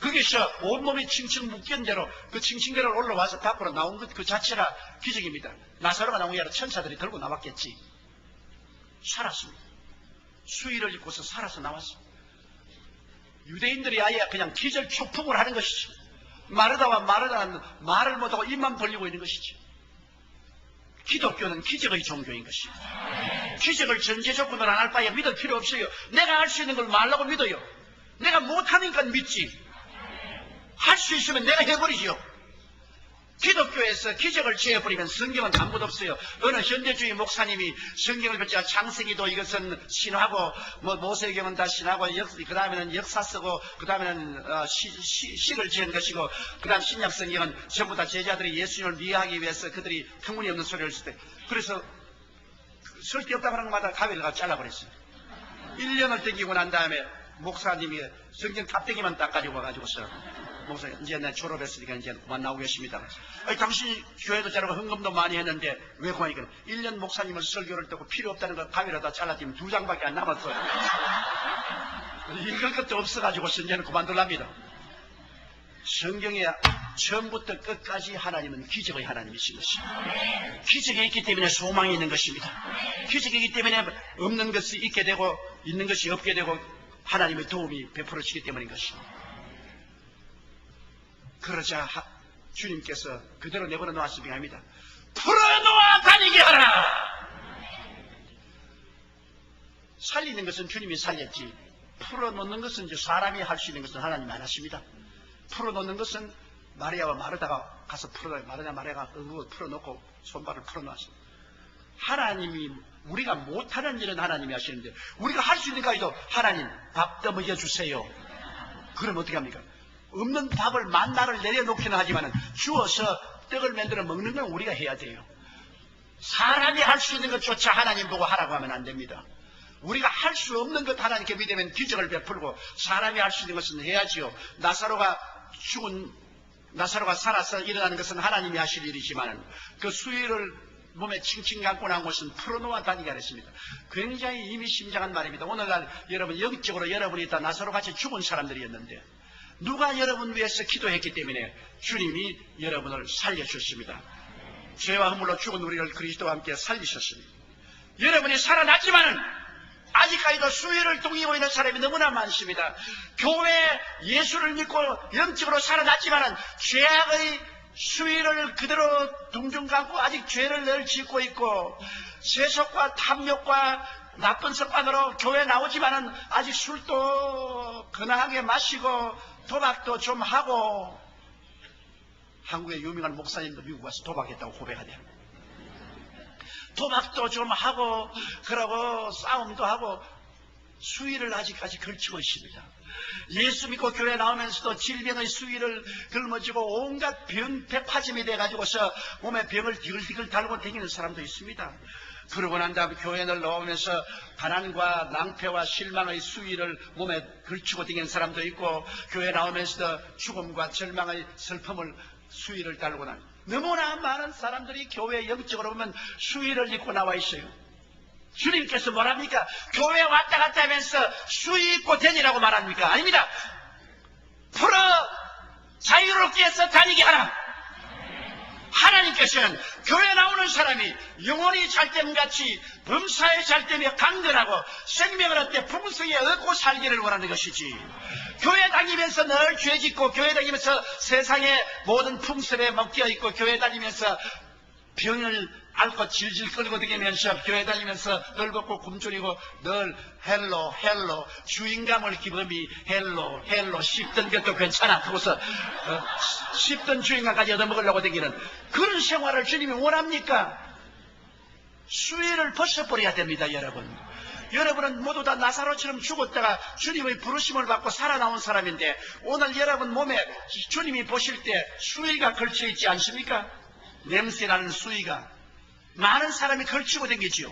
거기서 온몸이 칭칭 묶인 대로 그 칭칭대를 올라와서 밖으로 나온 것 그 자체가 기적입니다. 나사로가 나온 게 아니라 천사들이 들고 나왔겠지. 살았습니다. 수의를 입고서 살아서 나왔습니다. 유대인들이 아예 그냥 기절 초풍을 하는 것이죠. 마르다와 마르다는 말을 못하고 입만 벌리고 있는 것이죠. 기독교는 기적의 종교인 것입니다. 기적을 전제 조건을 안 할 바에 믿을 필요 없어요. 내가 할 수 있는 걸 말라고 믿어요. 내가 못하니까 믿지. 할 수 있으면 내가 해버리죠. 기독교에서 기적을 취해버리면 성경은 아무것도 없어요. 어느 현대주의 목사님이 성경을 펼쳐 창세기도 이것은 신하고 모세경은 다 신하고 그 다음에는 역사 쓰고 그 다음에는 시를 지은 것이고 그 다음 신약 성경은 전부 다 제자들이 예수님을 미워하기 위해서 그들이 터무니없는 소리를 쓸 때 그래서 쓸 데 없다고 하는 것마다 가위를 가서 잘라버렸어요. 1년을 땡기고 난 다음에 목사님이 성경 갑대기만 딱 가지고 와가지고서 목사님 이제 내 졸업했으니까 이제 그만 나오고 계십니다. 아니, 당신이 교회도 잘하고 헌금도 많이 했는데 왜 그러니까 1년 목사님을 설교를 듣고 필요 없다는 거 가위로 다 잘라지면 2장밖에 안 남았어요. 읽을 것도 없어가지고 이제는 그만둘랍니다. 성경에 처음부터 끝까지 하나님은 기적의 하나님이신 것입니다. 기적이 있기 때문에 소망이 있는 것입니다. 기적이 있기 때문에 없는 것이 있게 되고 있는 것이 없게 되고 하나님의 도움이 베풀어지기 때문인 것입니다. 그러자 주님께서 그대로 내버려 놓았으니 합니다. 풀어놓아 다니게 하라. 살리는 것은 주님이 살렸지 풀어놓는 것은 이제 사람이 할 수 있는 것은 하나님이 안 하십니다. 풀어놓는 것은 마리아와 마르다가 가서 마리아가 풀어놓고 손발을 풀어놓았습니다. 하나님이 우리가 못하는 일은 하나님이 하시는데 우리가 할 수 있는 까지도 하나님 밥 더 먹여주세요. 그럼 어떻게 합니까? 없는 밥을 만나를 내려놓기는 하지만 주어서 떡을 만들어 먹는 건 우리가 해야 돼요. 사람이 할 수 있는 것조차 하나님 보고 하라고 하면 안 됩니다. 우리가 할 수 없는 것 하나님께 믿으면 기적을 베풀고 사람이 할 수 있는 것은 해야지요. 나사로가 살아서 일어나는 것은 하나님이 하실 일이지만 그 수위를 몸에 칭칭 감고 난 것은 풀어놓아 다니게 하랬습니다. 굉장히 의미심장한 말입니다. 오늘날 여러분 영적으로 여러분이 다 나사로같이 죽은 사람들이었는데 누가 여러분 위해서 기도했기 때문에 주님이 여러분을 살려주셨습니다. 죄와 허물로 죽은 우리를 그리스도와 함께 살리셨습니다. 여러분이 살아났지만은 아직까지도 수위를 동이고 있는 사람이 너무나 많습니다. 교회 예수를 믿고 영적으로 살아났지만은 죄악의 수위를 그대로 둥둥 감고 아직 죄를 늘 짓고 있고 세속과 탐욕과 나쁜 습관으로 교회 나오지만은 아직 술도 근하게 마시고 도박도 좀 하고 한국의 유명한 목사님도 미국 와서 도박했다고 고백하대요. 도박도 좀 하고 그러고 싸움도 하고 수위를 아직까지 걸치고 있습니다. 예수 믿고 교회 나오면서도 질병의 수위를 걸머쥐고 온갖 백파짐이 돼가지고서 몸에 병을 디글디글 달고 다니는 사람도 있습니다. 그러고 난 다음에 교회를 나오면서 가난과 낭패와 실망의 수위를 몸에 걸치고 다니는 사람도 있고 교회 나오면서도 죽음과 절망의 슬픔을 수위를 달고 난 너무나 많은 사람들이 교회 영적으로 보면 수위를 입고 나와 있어요. 주님께서 뭐랍니까? 교회 왔다 갔다 하면서 수위 입고 다니라고 말합니까? 아닙니다. 풀어 자유롭게 해서 다니게 하라. 하나님께서는 교회 나오는 사람이 영혼이 잘됨같이 범사에 잘되며 강건하고 생명을 얻되 풍성에 얻고 살기를 원하는 것이지. 교회 다니면서 늘 죄짓고 교회 다니면서 세상의 모든 풍습에 먹겨 있고 교회 다니면서 병을 앓고 질질 끌고 다니면서 교회 다니면서 늘 걷고 굶주리고 늘 헬로 주인감을 기범이 헬로 씹던 것도 괜찮아 그것서 씹던 주인감까지 얻어먹으려고 다니는 그런 생활을 주님이 원합니까? 수위를 벗어버려야 됩니다. 여러분은 모두 다 나사로처럼 죽었다가 주님의 부르심을 받고 살아나온 사람인데 오늘 여러분 몸에 주님이 보실 때 수위가 걸쳐 있지 않습니까? 냄새나는 수위가 많은 사람이 걸치고 다니지요.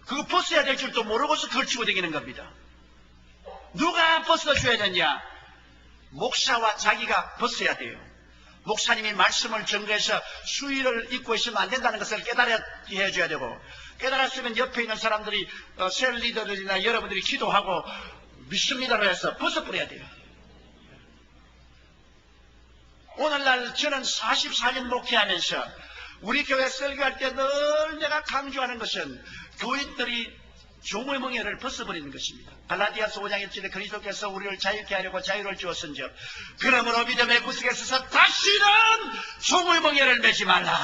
그거 벗어야 될 줄도 모르고서 걸치고 다니는 겁니다. 누가 벗어줘야 되냐? 목사와 자기가 벗어야 돼요. 목사님이 말씀을 전거해서 수위를 입고 있으면 안 된다는 것을 깨달아야 해줘야 되고 깨달았으면 옆에 있는 사람들이 셀 리더들이나 여러분들이 기도하고 믿습니다로 해서 벗어버려야 돼요. 오늘날 저는 44년 목회하면서 우리 교회 설교할 때 늘 내가 강조하는 것은 교인들이 종의 멍에를 벗어버리는 것입니다. 갈라디아서 5장 1절에 그리스도께서 우리를 자유케 하려고 자유를 주었은즉 그러므로 믿음의 구속에 있어서 다시는 종의 멍에를 매지 말라.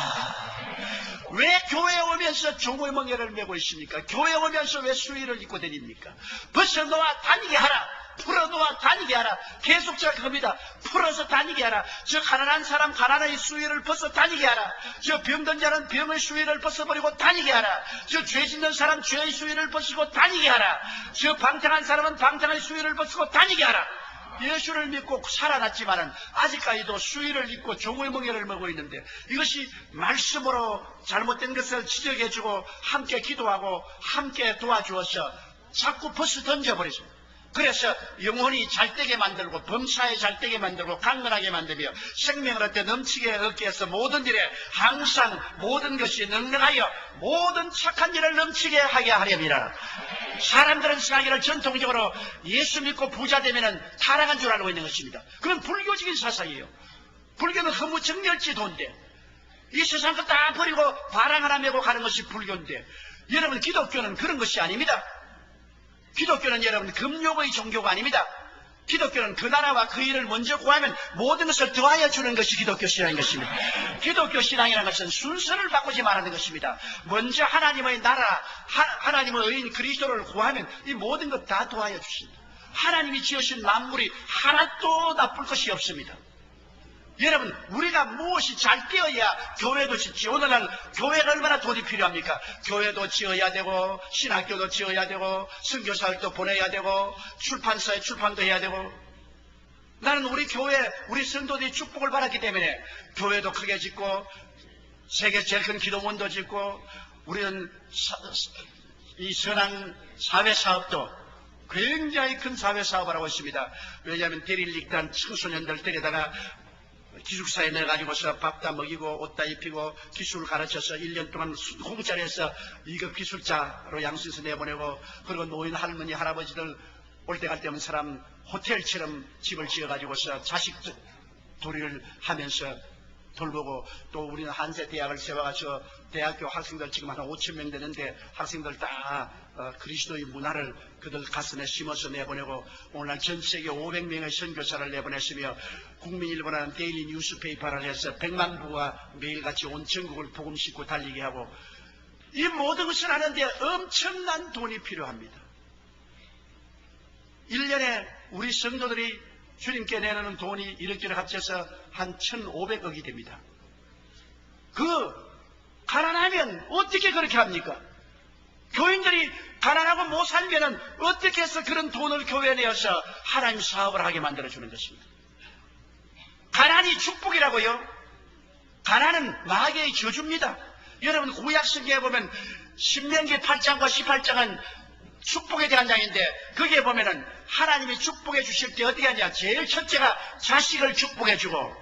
왜 교회에 오면서 종의 멍에를 메고 있습니까? 교회에 오면서 왜 수의를 입고 다닙니까? 벗어놓아 다니게 하라. 풀어놓아 다니게 하라. 계속적으로 그겁니다. 풀어서 다니게 하라. 저 가난한 사람 가난의 수위를 벗어 다니게 하라. 저 병든 자는 병의 수위를 벗어버리고 다니게 하라. 저 죄 짓는 사람 죄의 수위를 벗고 다니게 하라. 저 방탕한 사람은 방탕의 수위를 벗고 다니게 하라. 예수를 믿고 살아났지만은 아직까지도 수위를 입고 종의 멍에를 먹고 있는데, 이것이 말씀으로 잘못된 것을 지적해주고 함께 기도하고 함께 도와주어서 자꾸 벗어 던져버리죠. 그래서 영혼이 잘되게 만들고 범사에 잘되게 만들고 강건하게 만들며 생명을 얻되 넘치게 얻게 해서 모든 일에 항상 모든 것이 능력하여 모든 착한 일을 넘치게 하게 하렵니다. 사람들은 생각하기를 전통적으로 예수 믿고 부자 되면은 타락한 줄 알고 있는 것입니다. 그건 불교적인 사상이에요. 불교는 허무정멸지도인데 이 세상 거 다 버리고 바람 하나 메고 가는 것이 불교인데, 여러분 기독교는 그런 것이 아닙니다. 기독교는 여러분 금욕의 종교가 아닙니다. 기독교는 그 나라와 그 일을 먼저 구하면 모든 것을 더하여 주는 것이 기독교 신앙인 것입니다. 기독교 신앙이라는 것은 순서를 바꾸지 말하는 것입니다. 먼저 하나님의 나라, 하나님의 의인 그리스도를 구하면 이 모든 것 다 더하여 주십니다. 하나님이 지으신 만물이 하나도 나쁠 것이 없습니다. 여러분, 우리가 무엇이 잘 되어야 교회도 짓지. 오늘날 교회가 얼마나 돈이 필요합니까? 교회도 지어야 되고 신학교도 지어야 되고 선교사들도 보내야 되고 출판사에 출판도 해야 되고. 나는 우리 교회, 우리 성도들이 축복을 받았기 때문에 교회도 크게 짓고 세계 제일 큰 기도원도 짓고, 우리는 이 선한 사회사업도 굉장히 큰 사회사업을 하고 있습니다. 왜냐하면 대릴릭단 청소년들 데려다가 기숙사에 넣어가지고서 밥다 먹이고 옷다 입히고 기술을 가르쳐서 1년 동안 공짜로 해서 2급 기술자로 양수에서 내보내고, 그리고 노인 할머니 할아버지들 올 때 갈 때 없는 사람 호텔처럼 집을 지어가지고서 자식 도리를 하면서 돌보고, 또 우리는 한세 대학을 세워가지고 대학교 학생들 지금 한 5,000명 되는데 학생들 다 그리스도의 문화를 그들 가슴에 심어서 내보내고, 오늘날 전 세계 500명의 선교사를 내보냈으며 국민일보라는 데일리 뉴스페이퍼를 해서 100만 부가 매일같이 온 전국을 복음 싣고 달리게 하고, 이 모든 것을 하는데 엄청난 돈이 필요합니다. 1년에 우리 성도들이 주님께 내놓는 돈이 이렇게 합쳐서 한 1,500억이 됩니다. 가난하면 어떻게 그렇게 합니까? 교인들이 가난하고 못 살면은 어떻게 해서 그런 돈을 교회에 내어서 하나님 사업을 하게 만들어주는 것입니다. 가난이 축복이라고요? 가난은 마귀의 저주입니다. 여러분 구약성경에 보면 신명기 8장과 18장은 축복에 대한 장인데, 거기에 보면은 하나님이 축복해 주실 때 어떻게 하냐. 제일 첫째가 자식을 축복해 주고,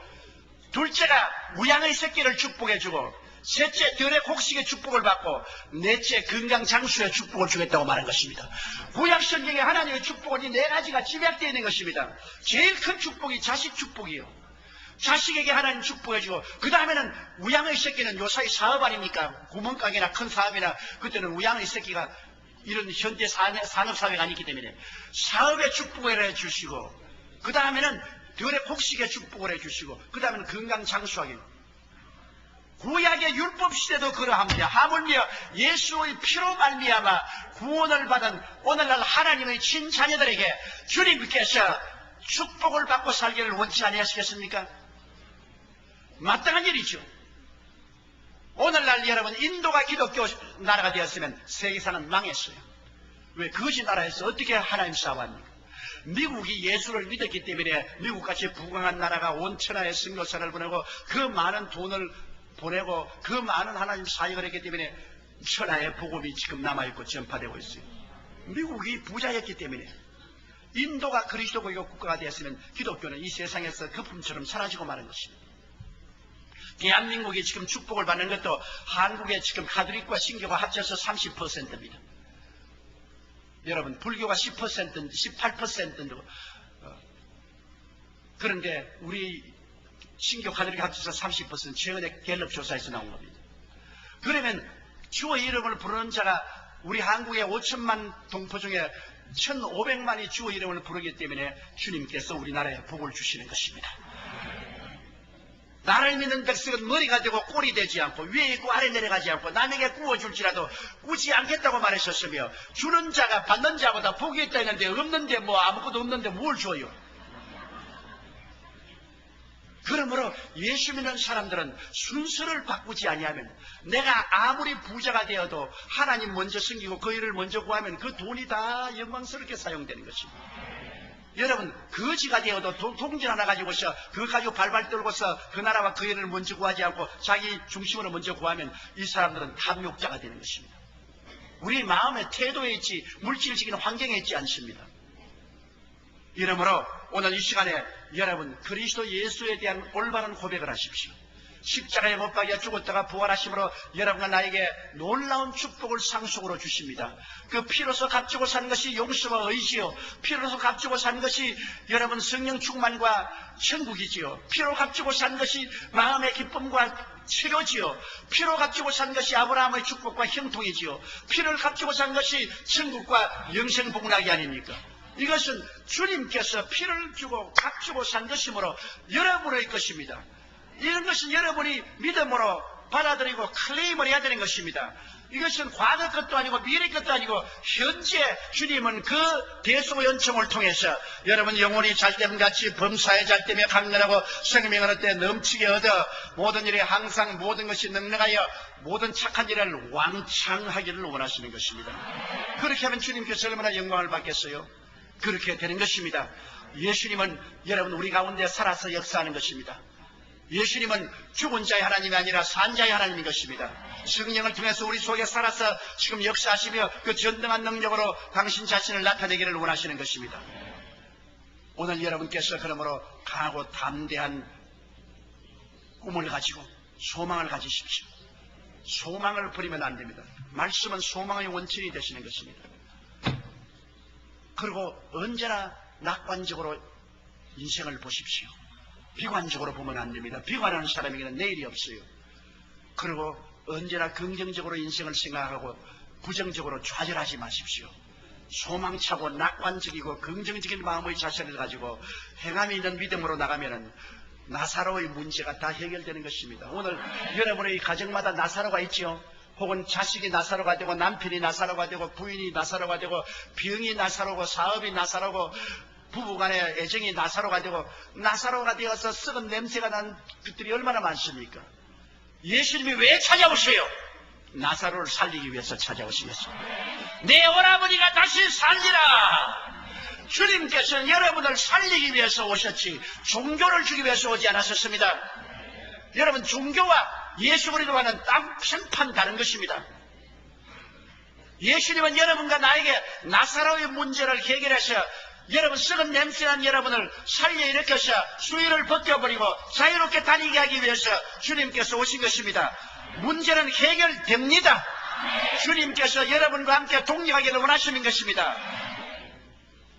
둘째가 무양의 새끼를 축복해 주고, 셋째 들의 곡식의 축복을 받고, 넷째 건강 장수의 축복을 주겠다고 말한 것입니다. 구약 성경에 하나님의 축복은 이 네 가지가 집약되어 있는 것입니다. 제일 큰 축복이 자식 축복이요. 자식에게 하나님 축복해 주고, 그 다음에는 우양의 새끼는 요사이 사업 아닙니까? 구멍가게나 큰 사업이나, 그때는 우양의 새끼가 이런 현대 산업사회가 아니기 때문에 사업에 축복을 해주시고, 그 다음에는 들의 곡식에 축복을 해주시고, 그 다음에는 건강 장수하게. 구약의 율법 시대도 그러합니다. 하물며 예수의 피로 말미암아 구원을 받은 오늘날 하나님의 친자녀들에게 주님께서 축복을 받고 살기를 원치 아니하시겠습니까? 마땅한 일이죠. 오늘날 여러분, 인도가 기독교 나라가 되었으면 세계사는 망했어요. 왜? 거지 나라에서 어떻게 하나님 사업합니까? 미국이 예수를 믿었기 때문에 미국같이 부강한 나라가 온 천하에 선교사를 보내고 그 많은 돈을 보내고 그 많은 하나님 사역을 했기 때문에 천하의 복음이 지금 남아있고 전파되고 있어요. 미국이 부자였기 때문에. 인도가 그리스도교 국가가 되었으면 기독교는 이 세상에서 거품처럼 사라지고 마는 것입니다. 대한민국이 지금 축복을 받는 것도 한국의 지금 가톨릭과 신교가 합쳐서 30%입니다. 여러분, 불교가 10%인데 18%인데 그런데 우리 신교 가톨릭이 합쳐서 30%, 최근에 갤럽 조사에서 나온 겁니다. 그러면 주의 이름을 부르는 자가 우리 한국의 5천만 동포 중에 1,500만이 주의 이름을 부르기 때문에 주님께서 우리나라에 복을 주시는 것입니다. 나를 믿는 백성은 머리가 되고 꼴이 되지 않고 위에 있고 아래 내려가지 않고 남에게 구워줄지라도 꾸지 않겠다고 말했었으며 주는 자가 받는 자보다 복이 있다 했는데 없는데 뭐 아무것도 없는데 뭘 줘요? 그러므로 예수 믿는 사람들은 순서를 바꾸지 아니하면 내가 아무리 부자가 되어도 하나님 먼저 섬기고 그 일을 먼저 구하면 그 돈이 다 영광스럽게 사용되는 것입니다. 여러분 거지가 되어도 동전 하나 가지고서 그거 가지고 발발 떨고서 그 나라와 그 일을 먼저 구하지 않고 자기 중심으로 먼저 구하면 이 사람들은 탐욕자가 되는 것입니다. 우리 마음의 태도에 있지 물질적인 환경에 있지 않습니다. 이러므로 오늘 이 시간에 여러분 그리스도 예수에 대한 올바른 고백을 하십시오. 십자가에 못 박여 죽었다가 부활하심으로 여러분과 나에게 놀라운 축복을 상속으로 주십니다. 그 피로서 값주고 사는 것이 용서와 의지요, 피로서 값주고 사는 것이 여러분 성령 충만과 천국이지요, 피로 값주고 사는 것이 마음의 기쁨과 치료지요, 피로 값주고 사는 것이 아브라함의 축복과 형통이지요, 피를 값주고 사는 것이 천국과 영생 복락이 아닙니까? 이것은 주님께서 피를 주고 값주고 산 것이므로 여러분의 것입니다. 이런 것은 여러분이 믿음으로 받아들이고 클레임을 해야 되는 것입니다. 이것은 과거 것도 아니고 미래 것도 아니고 현재 주님은 그 대속 연청을 통해서 여러분 영혼이 잘됨 같이 범사에 잘되며 강건하고 생명을 얻되 넘치게 얻어 모든 일에 항상 모든 것이 능력하여 모든 착한 일을 왕창하기를 원하시는 것입니다. 그렇게 하면 주님께서 얼마나 영광을 받겠어요? 그렇게 되는 것입니다. 예수님은 여러분 우리 가운데 살아서 역사하는 것입니다. 예수님은 죽은 자의 하나님이 아니라 산 자의 하나님인 것입니다. 성령을 통해서 우리 속에 살아서 지금 역사하시며 그 전능한 능력으로 당신 자신을 나타내기를 원하시는 것입니다. 오늘 여러분께서 그러므로 강하고 담대한 꿈을 가지고 소망을 가지십시오. 소망을 버리면 안 됩니다. 말씀은 소망의 원천이 되시는 것입니다. 그리고 언제나 낙관적으로 인생을 보십시오. 비관적으로 보면 안 됩니다. 비관하는 사람에게는 내일이 없어요. 그리고 언제나 긍정적으로 인생을 생각하고 부정적으로 좌절하지 마십시오. 소망차고 낙관적이고 긍정적인 마음의 자세를 가지고 행함이 있는 믿음으로 나가면은 나사로의 문제가 다 해결되는 것입니다. 오늘 여러분의 가정마다 나사로가 있지요. 혹은 자식이 나사로가 되고 남편이 나사로가 되고 부인이 나사로가 되고 병이 나사로고 사업이 나사로고 부부간의 애정이 나사로가 되고 나사로가 되어서 썩은 냄새가 난 것들이 얼마나 많습니까? 예수님이 왜 찾아오셔요? 나사로를 살리기 위해서 찾아오시겠습니다. 내 오라버니가 다시 살리라. 주님께서는 여러분을 살리기 위해서 오셨지 종교를 주기 위해서 오지 않았었습니다. 여러분 종교와 예수 그리스도와는 편판 다른 것입니다. 예수님은 여러분과 나에게 나사로의 문제를 해결해서 여러분 썩은 냄새난 여러분을 살려 일으켜서 수위를 벗겨버리고 자유롭게 다니게 하기 위해서 주님께서 오신 것입니다. 문제는 해결됩니다. 주님께서 여러분과 함께 동력하기를 원하시는 것입니다.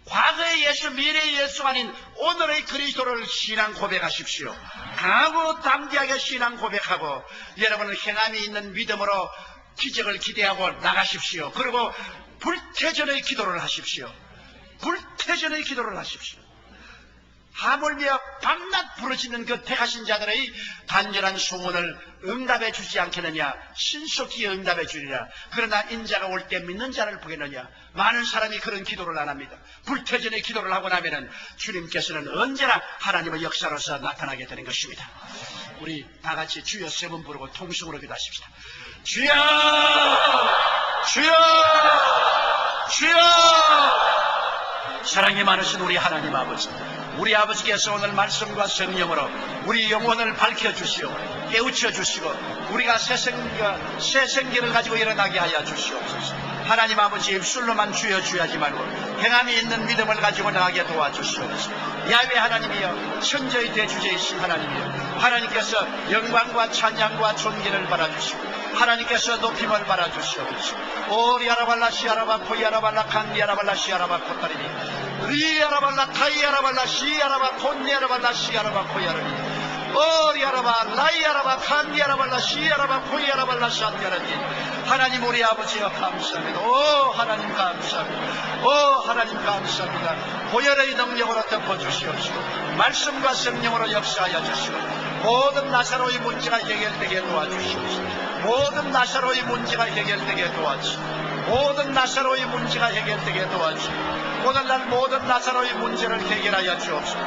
과거의 예수, 미래의 예수가 아닌 오늘의 그리스도를 신앙 고백하십시오. 강하고 담대하게 신앙 고백하고 여러분은 행함이 있는 믿음으로 기적을 기대하고 나가십시오. 그리고 불태전의 기도를 하십시오. 불태전의 기도를 하십시오. 하물며 밤낮 부르짖는 그 택하신 자들의 간절한 소원을 응답해 주지 않겠느냐. 신속히 응답해 주리라. 그러나 인자가 올 때 믿는 자를 보겠느냐. 많은 사람이 그런 기도를 안 합니다. 불태전의 기도를 하고 나면은 주님께서는 언제나 하나님의 역사로서 나타나게 되는 것입니다. 우리 다 같이 주여 세 번 부르고 통성으로 기도하십시다. 주여! 주여! 주여! 사랑이 많으신 우리 하나님 아버지, 우리 아버지께서 오늘 말씀과 성령으로 우리 영혼을 밝혀주시오, 깨우쳐 주시고 우리가 새 생기를 가지고 일어나게 하여 주시옵소서. 하나님 아버지, 입술로만 주여 주야지 말고 행함이 있는 믿음을 가지고 나가게 도와주시옵소서. 야훼 하나님이여, 천저의 대주제이신 하나님이여, 하나님께서 영광과 찬양과 존귀를 받아주시고 하나님께서 높임을 받아주시옵소서. 오리아라발라 시아라바 코이아라발라 칸디아라발라 시아라바 코타리니 리아라발라 카이아라발라 시아라바 콘디아라발라 시아라바 코이아라니 오리아라바 라이아라바 칸디아라발라 시아라바 코이아라발라 샨디아라니. 하나님 우리 아버지여 감사합니다. 오 하나님 감사합니다. 오 하나님 감사합니다. 보혈의 능력으로 덮어주시옵시고 말씀과 성령으로 역사하여 주시고 모든 나사로의 문제가 해결되게 도와주시옵소서. 모든 나사로의 문제가 해결되게 도와주시옵소서. 모든 나사로의 문제가 해결되게 도와주시옵소서. 오늘날 모든 나사로의 문제를 해결하여 주옵소서.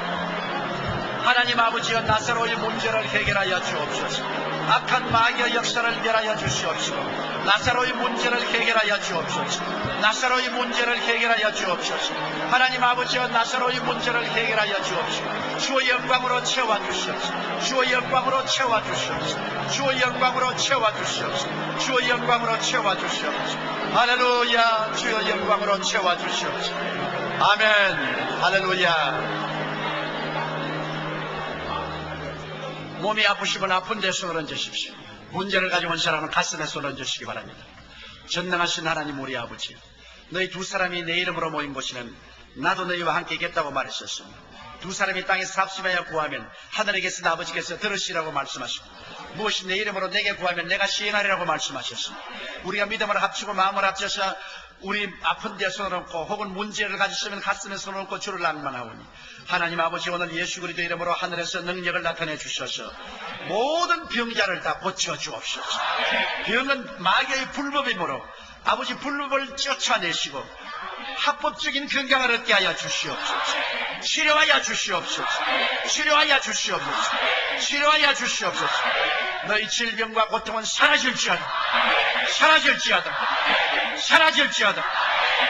하나님 아버지여, 나사로의 문제를 해결하여 주옵소서. 악한 마귀의 역사를 멸하여 주시옵시고, 나사로의 문제를 해결하여 주옵소서. 나사로의 문제를 해결하여 주옵소서. 하나님 아버지여, 나사로의 문제를 해결하여 주옵시고, 주의 영광으로 채워주시옵소서. 주의 영광으로 채워주시옵소서. 주의 영광으로 채워주시옵소서. 주의 영광으로 채워주시옵소서. 할렐루야. 주의 영광으로 채워주시옵소서. 아멘. 할렐루야. 몸이 아프시면 아픈 데 손을 얹으십시오. 문제를 가지고 온 사람은 가슴에 손을 얹으시기 바랍니다. 전능하신 하나님 우리 아버지, 너희 두 사람이 내 이름으로 모인 곳에는 나도 너희와 함께 있겠다고 말하셨습니다. 두 사람이 땅에서 합심하여 구하면 하늘에 계신 아버지께서 들으시라고 말씀하시고, 무엇이 내 이름으로 내게 구하면 내가 시행하리라고 말씀하셨습니다. 우리가 믿음을 합치고 마음을 합쳐서 우리 아픈 데 손을 얹고 혹은 문제를 가지시면 가슴에 손을 얹고 주를 낭만하오니, 하나님 아버지, 오늘 예수 그리스도 이름으로 하늘에서 능력을 나타내 주셔서 모든 병자를 다 고쳐 주옵소서. 병은 마귀의 불법이므로 아버지 불법을 쫓아내시고 합법적인 건강을 얻게 하여 주시옵소서. 치료하여 주시옵소서. 치료하여 주시옵소서. 치료하여 주시옵소서. 너희 질병과 고통은 사라질지어다. 사라질지어다. 사라질지어다.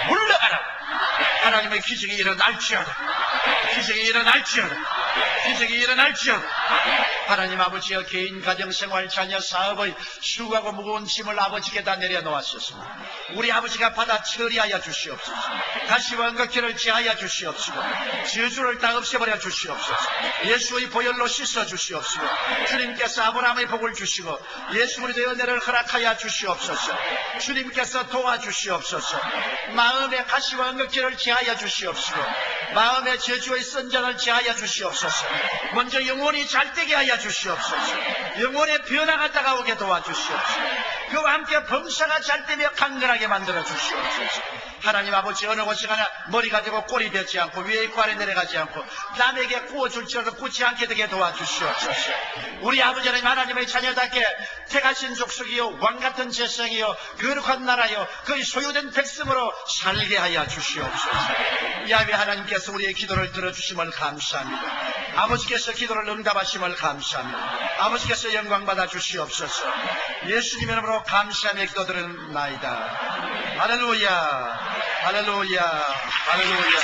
물러가라. 하나님의 기적이 일어날지어다. 기적이 일어날지어다. 기적이 일어날지어다. 하나님 아버지여, 개인, 가정생활, 자녀, 사업의 수고하고 무거운 짐을 아버지께 다 내려놓았습니다. 우리 아버지가 받아 처리하여 주시옵소서. 다시 원각기를 제하여 주시옵시고, 저주를 다 없애버려 주시옵소서. 예수의 보혈로 씻어 주시옵시고, 주님께서 아브라함의 복을 주시고 예수 그리스도의 은혜를 허락하여 주시옵소서. 주님께서 도와주시옵소서. 마음의 가시와 원각기를 제하여 주시옵시고, 마음의 저주의 선전을 제하여 주시옵소서. 먼저 영혼이 잘되게 하여 주시옵소서. 영혼의 변화가 다가오게 도와주시옵소서. 그와 함께 범사가 잘되며 강건하게 만들어 주시옵소서. 하나님 아버지, 어느 곳에 가나 머리가 되고 꼴이 되지 않고 위에 있고 아래 내려가지 않고 남에게 구워줄지라도 굳지 않게 되게 도와주시옵소서. 우리 아버지 하나님의 자녀답게 택하신 족속이요 왕같은 재성이요 거룩한 나라요 그의 소유된 백성으로 살게 하여 주시옵소서. 야훼 하나님께서 우리의 기도를 들어주심을 감사합니다. 아버지께서 기도를 응답하심을 감사합니다. 아버지께서 영광받아 주시옵소서. 예수님의 이름으로 감사하며 기도드리나이다. 할렐루야. 할렐루야. 할렐루야.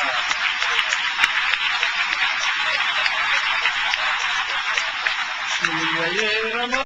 주의 이름